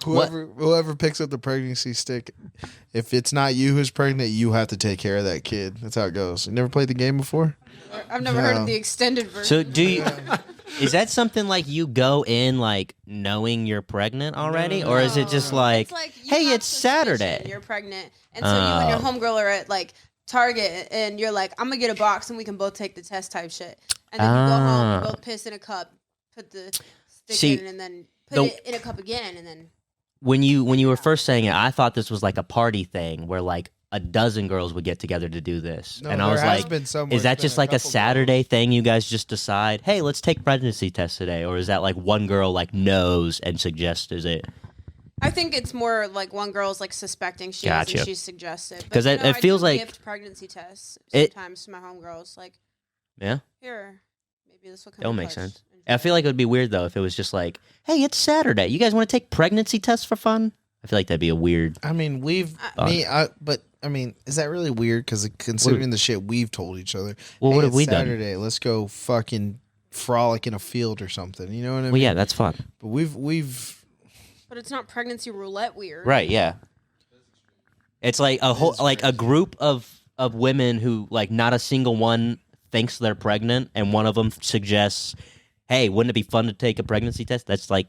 Whoever picks up the pregnancy stick, if it's not you who's pregnant, you have to take care of that kid. That's how it goes. You never played the game before? I've never heard of the extended version. So do you? Is that something like you go in like knowing you're pregnant already, or is it just like, It's like you hey, have it's suspicion Saturday? You're pregnant, and so you and your homegirl are at like Target, and you're like, I'm gonna get a box, and we can both take the test type shit. And then you go home, you both piss in a cup, put the stick in, and then put it in a cup again, and then. When you were first saying it, I thought this was like a party thing where like a dozen girls would get together to do this, No, and I there was has like, been somewhere is that it's been just a like a couple Saturday thing? You guys just decide, hey, let's take pregnancy tests today, or is that like one girl like knows and suggests it? I think it's more like one girl's like suspecting she is Gotcha. and she's suggested. 'Cause it I feels do like- gift pregnancy tests It- sometimes to my homegirls. Like, Yeah, here, maybe this will come. that'll in make clutch. sense. I feel like it would be weird though if it was just like, hey, it's Saturday. You guys want to take pregnancy tests for fun? I feel like that'd be a weird. I mean, but I mean, is that really weird? Because considering the shit we've told each other. Well, hey, what have it's we done? Saturday, let's go fucking frolic in a field or something. You know what I mean? Well, yeah, that's fun. But we've But it's not pregnancy roulette weird. Right, yeah. It's like a whole like a group of women who like not a single one thinks they're pregnant, and one of them suggests, "Hey, wouldn't it be fun to take a pregnancy test?" That's like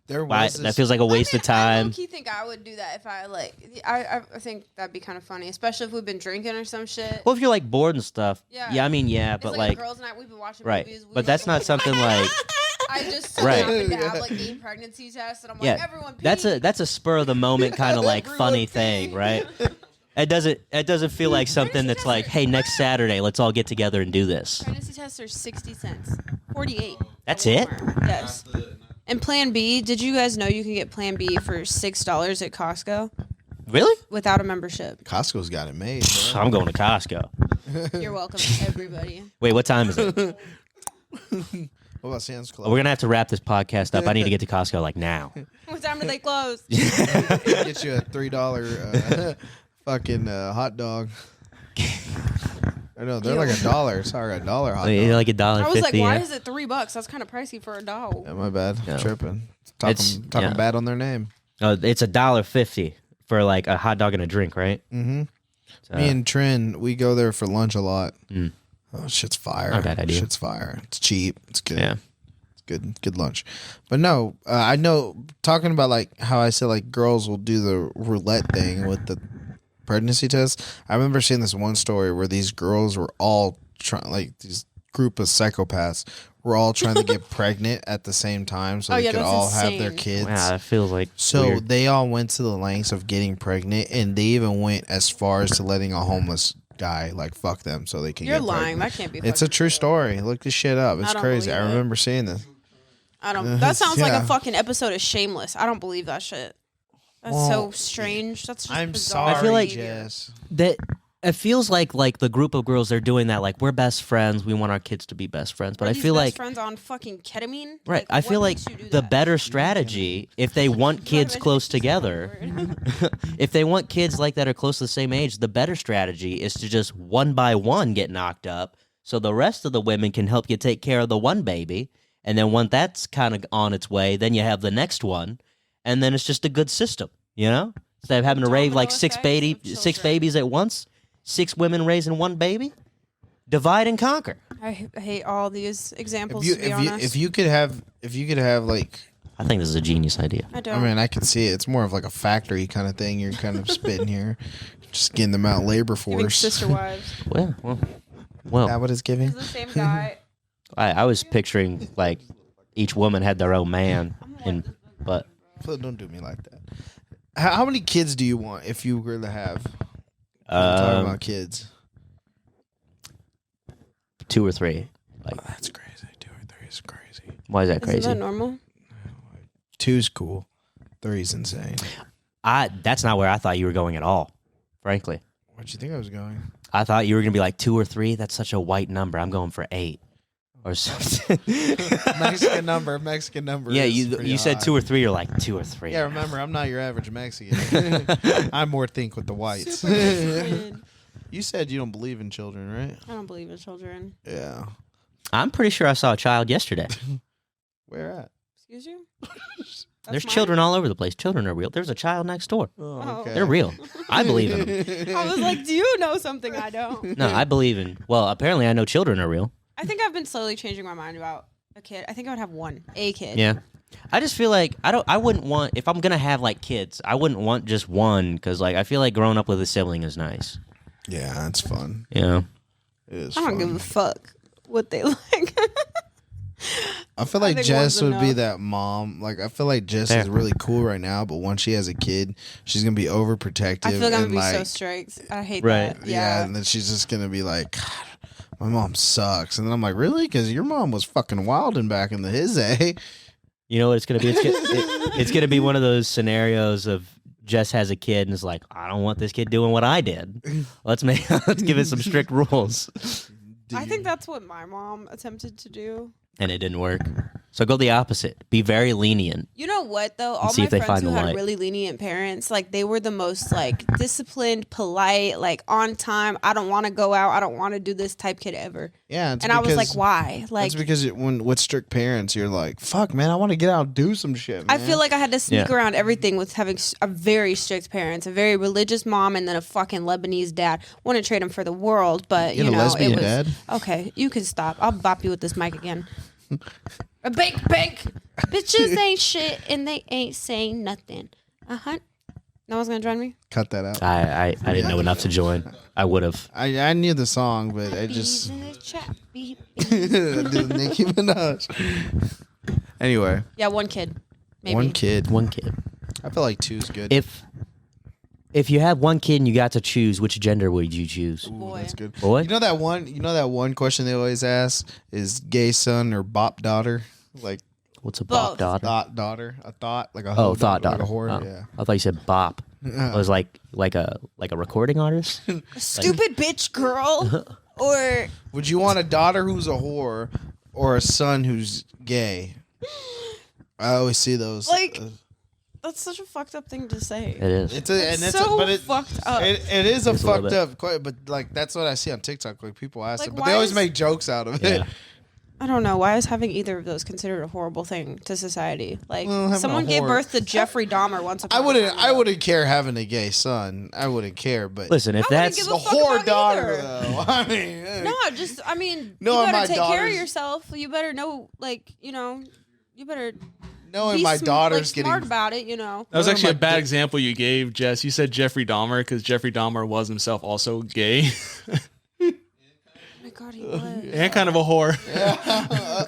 there was that feels like a waste of I time. low-key think I would do that if I like. I think that'd be kind of funny, especially if we've been drinking or some shit. Well, if you're like bored and stuff, Yeah. I mean, yeah, It's but like like a girls' night. We've been watching right, movies. We but were that's not like- something like I just Right. happened to have like 8 pregnancy tests, and I'm yeah. like, everyone. That's pee. a spur of the moment kind of like Everyone funny pee. thing, right? It doesn't feel like something that's like, hey, next Saturday, let's all get together and do this. Pregnancy tests are 60 cents. 48. That's at it? Walmart. Yes. And Plan B, did you guys know you can get Plan B for $6 at Costco Really? without a membership? Costco's got it made. Bro. I'm going to Costco. You're welcome, everybody. Wait, what time is it? What about Sam's Club? We're gonna have to wrap this podcast up. I need to get to Costco like now. What time do they close? Get you a $3 fucking hot dog. I know they're like $1. Sorry, $1 hot dog. Like $1.50. I was like, why yeah. is it $3? That's kind of pricey for a dog. Yeah, my bad. No. Tripping. It's- Talking yeah. bad on their name. Oh, it's $1.50 for like a hot dog and a drink, right? Mm-hmm. So, Me and Trin, we go there for lunch a lot. Mm. Oh, shit's fire. Not a bad idea. Shit's fire. It's cheap. It's good. yeah. Good lunch. But no, I know, talking about like how I said like girls will do the roulette thing with the pregnancy test. I remember seeing this one story where these girls were all trying, like these group of psychopaths were all trying to get pregnant at the same time so Oh, they yeah, could that's all have their insane. kids. Wow, that feels like So weird. they all went to the lengths of getting pregnant, and they even went as far as to letting a homeless guy like fuck them so they can You're get lying. pregnant. That can't be. It's a fucking true real. story. Look this shit up. It's don't crazy. I believe it. remember seeing this. I don't. That sounds like Yeah. a fucking episode of Shameless. I don't believe that shit. That's Well, so strange. That's just I'm bizarre sorry, I feel like- behavior. Jess. that It feels like the group of girls, they're doing that, like, we're best friends, we want our kids to be best friends. But I feel like friends on fucking ketamine. Right. I Like, feel what like makes you do the that? better strategy, if they want kids close together, if they want kids like that are close to the same age, the better strategy is to just one by one get knocked up, so the rest of the women can help you take care of the one baby, and then when that's kind of on its way, then you have the next one, and then it's just a good system, you know? Instead of having to raise like Domino six effect of six children. babies at once, 6 women raising one baby, divide and conquer. I hate all these examples. To be honest, if you could have like, I think this is a genius idea. I don't. I mean, I can see it. It's more of like a factory kind of thing. You're kind of spitting here, just getting them out labor Giving force. sister wives. Well, Is that what it's giving? It's the same guy. I was picturing like each woman had their own man, but Don't do me like that. How many kids do you want if you were to have? I'm talking about kids. 2 or 3. Like, That's crazy. 2 or 3 is crazy. why is that crazy? Isn't that normal? 2's cool. 3's insane. That's not where I thought you were going at all. Frankly, Where'd you think I was going? I thought you were gonna be like 2 or 3. That's such a white number. I'm going for 8 or something. Mexican number. Yeah, is you pretty said high. 2 or 3. You're like 2 or 3. Yeah, remember, I'm not your average Mexican. I'm more think with the whites. Super disappointed. You said you don't believe in children, right? I don't believe in children. Yeah. I'm pretty sure I saw a child yesterday. Where at? Excuse you? There's children all over the place. Children are real. There's a child next door. Oh. They're real. I believe in them. I was like, do you know something I don't? No, I believe in. Well, apparently I know children are real. I think I've been slowly changing my mind about a kid. I think I would have a kid. Yeah. I just feel like I wouldn't want, if I'm gonna have like kids, I wouldn't want just one, because like I feel like growing up with a sibling is nice. Yeah, that's fun. You know. It is I don't fun. give a fuck what they like. I feel like think Jess one's would be enough. that mom. Like, I feel like Jess Fair. is really cool right now, but once she has a kid, she's gonna be overprotective. I feel like I'm and gonna be like, so strict. I hate Right. that. yeah, Yeah. and then she's just gonna be like, God, my mom sucks. And then I'm like, really? Because your mom was fucking wilding back in his day. You know what it's gonna be? It's gonna be one of those scenarios of Jess has a kid and is like, I don't want this kid doing what I did. Let's give it some strict rules. I think that's what my mom attempted to do. And it didn't work. So go the opposite. Be very lenient. You know what though? All see my if they friends find who the had light. really lenient parents, like they were the most like disciplined, polite, like on time. I don't want to go out. I don't want to do this type kid ever. Yeah, it's And I was like, because- why? Like It's because with strict parents, you're like, fuck, man, I want to get out and do some shit. I man. feel like I had to sneak Yeah. around everything with having a very strict parents, a very religious mom, and then a fucking Lebanese dad. Wouldn't trade him for the world, but You you had a know, lesbian it was dad? okay. You can stop. I'll bop you with this mic again. A bank. Bitches ain't shit, and they ain't saying nothing. No one's gonna join me. cut that out. I didn't know enough to join. I would have. I knew the song, but I Bees just in the chat. Beep, did Nicki Minaj. Anyway, Yeah, one kid. Maybe. one kid. One kid. I feel like 2's good. If you have one kid and you got to choose, which gender would you choose? Ooh, Boy. that's good. Boy? You know that one question they always ask is gay son or bop daughter? Like What's a bop Both. daughter? thought daughter, a thought, like a Oh, hoe thought like daughter. a whore. Oh. Yeah. I thought you said bop. I was like a recording artist. A stupid bitch girl. Or Would you want a daughter who's a whore or a son who's gay? I always see those. Like, that's such a fucked up thing to say. It is. It's so but it, fucked up. It is a It's a little fucked bit. up, quite, but like that's what I see on TikTok. Like people ask Like, it, but why they always is- make jokes out of it. Yeah. I don't know. Why is having either of those considered a horrible thing to society? Like, Well, having someone a gave whore- birth to Jeffrey Dahmer once upon I a time. I wouldn't care having a gay son. I wouldn't care, but Listen, if I wouldn't that's give the a fuck whore about daughter either. though. I mean, No, I mean, Knowing you my better take care of daughters- yourself. You better know, like, you better knowing be my daughter's smart getting about it, you know. That was One of actually a my bad di- example you gave, Jess. You said Jeffrey Dahmer because Jeffrey Dahmer was himself also gay Oh my God, he was. and kind of a whore.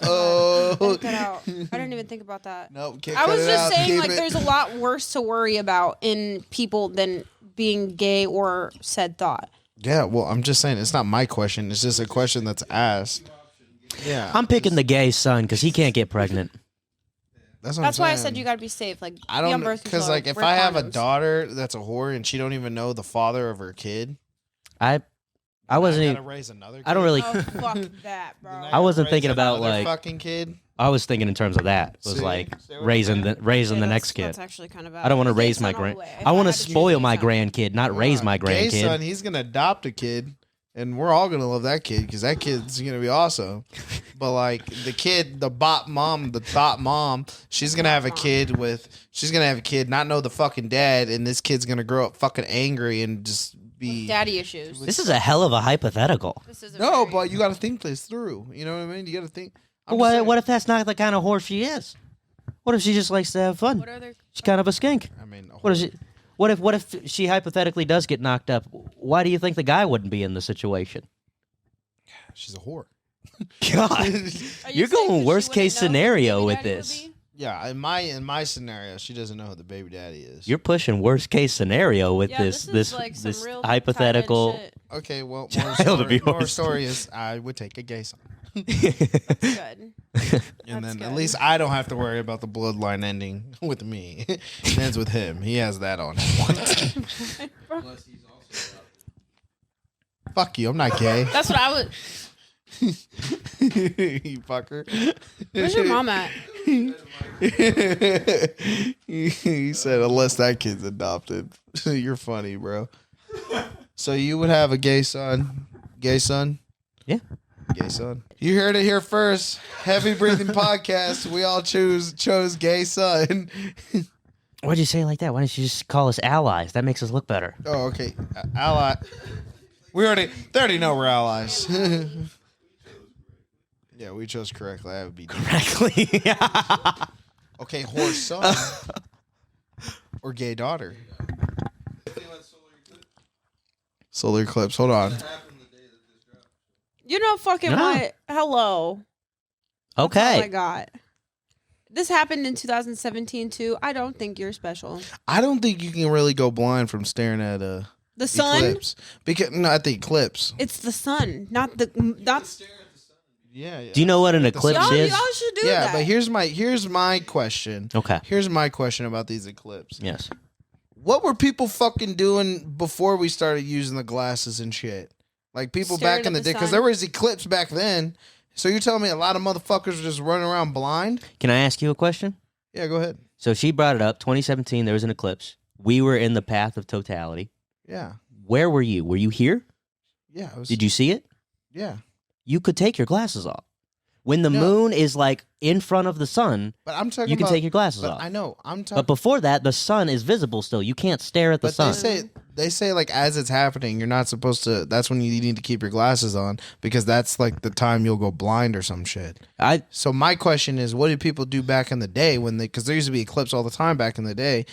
oh Edit that out. I didn't even think about that. nope. Can't I cut was it just out. saying, Keep like, it. there's a lot worse to worry about in people than being gay or said thought. Yeah, well, I'm just saying it's not my question. It's just a question that's asked. Yeah, I'm picking the gay son because he can't get pregnant. That's what That's I'm why I saying. said you gotta be safe. Like, I be on don't birth because control, like if wear I have a condoms. daughter that's a whore and she don't even know the father of her kid, I wasn't gotta even. raise another kid? I don't really. Oh fuck that, bro. I wasn't thinking about Another like. fucking kid. I was thinking in terms of that. It was See? like See what I'm raising saying? the next kid. That's actually kind of bad. I don't want to Gay raise my son all the grand. way. I want to had choose spoil gay my son. grandkid, not raise my Gay son, grandkid. he's gonna adopt a kid, and we're all gonna love that kid because that kid's gonna be awesome. But like the kid, the thought mom, she's gonna have a kid not know the fucking dad, and this kid's gonna grow up fucking angry and just be Daddy issues. This is a hell of a hypothetical. This is a no. very- But you got to think this through. You know what I mean? You got to think. I'm just What saying. what if that's not the kind of whore she is? What if she just likes to have fun? What are their? She's kind of a skink. I mean, What is it? What if she hypothetically does get knocked up? Why do you think the guy wouldn't be in the situation? she's a whore. God, Are you you're saying going that she worst case wouldn't know who the scenario baby with daddy would this. be? Yeah, in my scenario, she doesn't know who the baby daddy is. You're pushing worst case scenario with Yeah, this is like some this real hypothetical. shit. Okay, well, Child more abuse. story is I would take a gay son. Good. And That's then at good. least I don't have to worry about the bloodline ending with me. It ends with him. He has that on him. Fuck you, I'm not gay. That's what I would. You fucker. Where's your mom at? He said, unless that kid's adopted. You're funny, bro. So you would have a gay son? Gay son? Yeah. Gay son. You heard it here first. Heavy Breathing Podcast. We all chose gay son. Why'd you say it like that? Why don't you just call us allies? That makes us look better. Oh, okay. Ally. They already know we're allies. Yeah, we chose correctly. That would be Correctly. okay. Horse son or gay daughter. Solar eclipse. Hold on. You know fucking No. what? Hello. Oh my Okay. god. This happened in 2017 too. I don't think you're special. I don't think you can really go blind from staring at a The sun. eclipse because not the eclipse. It's the sun, not the. That's. Yeah. Do you know what an eclipse Y'all is? should do Yeah, that. but here's my question. Okay. Here's my question about these eclipses. Yes. What were people fucking doing before we started using the glasses and shit? Like people Staring back in at the the day, because sun. there was eclipse back then. So you're telling me a lot of motherfuckers were just running around blind? Can I ask you a question? Yeah, go ahead. So she brought it up. 2017, there was an eclipse. We were in the path of totality. Yeah, Where were you? Were you here? yeah. I was, Did you see it? Yeah, You could take your glasses off. When the No. moon is like in front of the sun, but I'm talking. you can about, take your glasses But off. I know. I'm talking. But before that, the sun is visible still. You can't stare at the But sun. they say like as it's happening, you're not supposed to. That's when you need to keep your glasses on because that's like the time you'll go blind or some shit. So my question is, what did people do back in the day when they? Because there used to be eclipse all the time back in the day.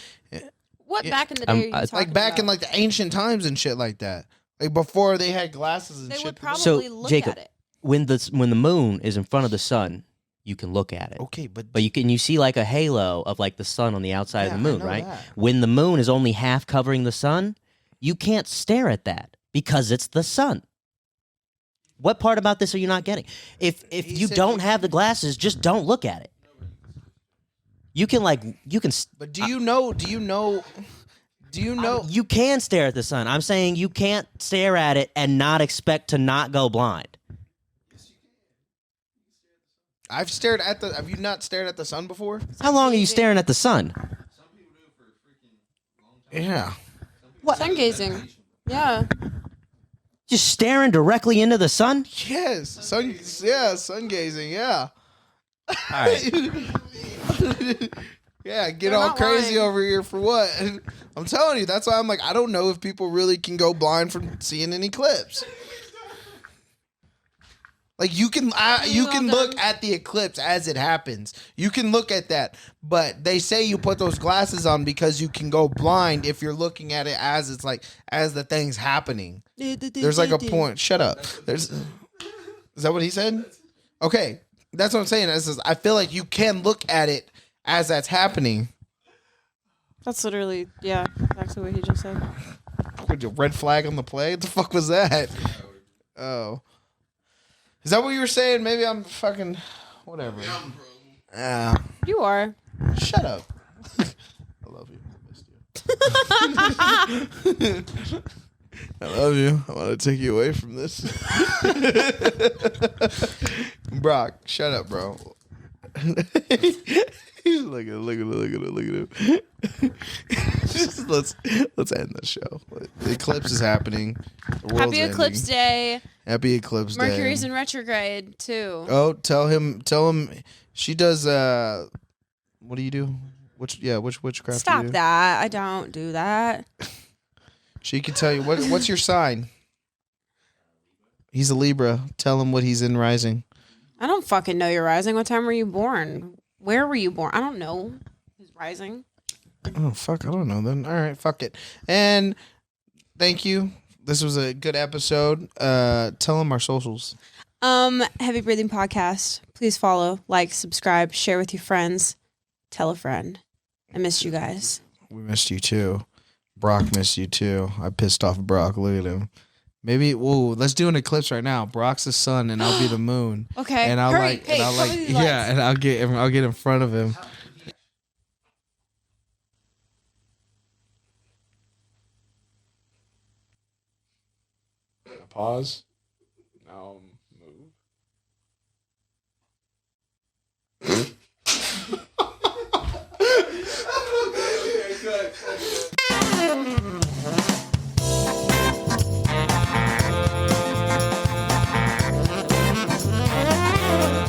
what Yeah. back in the day? Are you Like talking Like back in about? like the ancient times and shit like that. Like before they had glasses and They shit. would probably So, look Jacob, at it. when the moon is in front of the sun, you can look at it. Okay, but But you see like a halo of like the sun on the outside of Yeah, the moon, I know right? that. When the moon is only half covering the sun, you can't stare at that because it's the sun. What part about this are you not getting? If He you said don't you- have the glasses, just don't look at it. You can But do you know? you can stare at the sun. I'm saying you can't stare at it and not expect to not go blind. I've stared at the. Have you not stared at the sun before? How long are you staring at the sun? Yeah. Sun gazing. Yeah. Just staring directly into the sun? Yes. Sun. Yeah. Sun gazing. Yeah. All right. Yeah. Get They're all not crazy lying. over here for what? I'm telling you. That's why I'm like, I don't know if people really can go blind from seeing an eclipse. Like you can look at the eclipse as it happens. You can look at that, but they say you put those glasses on because you can go blind if you're looking at it as it's like as the thing's happening. There's like a point. Shut up. Is that what he said? Okay, that's what I'm saying. I feel like you can look at it as that's happening. That's literally, yeah, exactly what he just said. Red flag on the play. What the fuck was that? Oh. Is that what you were saying? Maybe I'm fucking whatever. Yeah. You are. Shut up. I love you. I missed you. I love you. I want to take you away from this. Brock, shut up, bro. He's look at him. Just let's end the show. The eclipse is happening. The world's Happy Eclipse Day. Happy Eclipse Day. Mercury's in retrograde too. Oh, tell him. She does. What do you do? Which witchcraft? Stop do you do? that! I don't do that. She can tell you what's your sign. He's a Libra. Tell him what he's in rising. I don't fucking know your rising. What time were you born? Where were you born? I don't know. His rising. Oh fuck! I don't know then. All right, fuck it. And thank you. This was a good episode. Tell him our socials. Heavy Breathing Podcast. Please follow, like, subscribe, share with your friends. Tell a friend. I missed you guys. We missed you too. Brock missed you too. I pissed off Brock. Look at him. Maybe let's do an eclipse right now. Brock's the sun and I'll be the moon. Okay. And I'll hurry. Hey, cover these lights. yeah, and I'll get in front of him. Pause.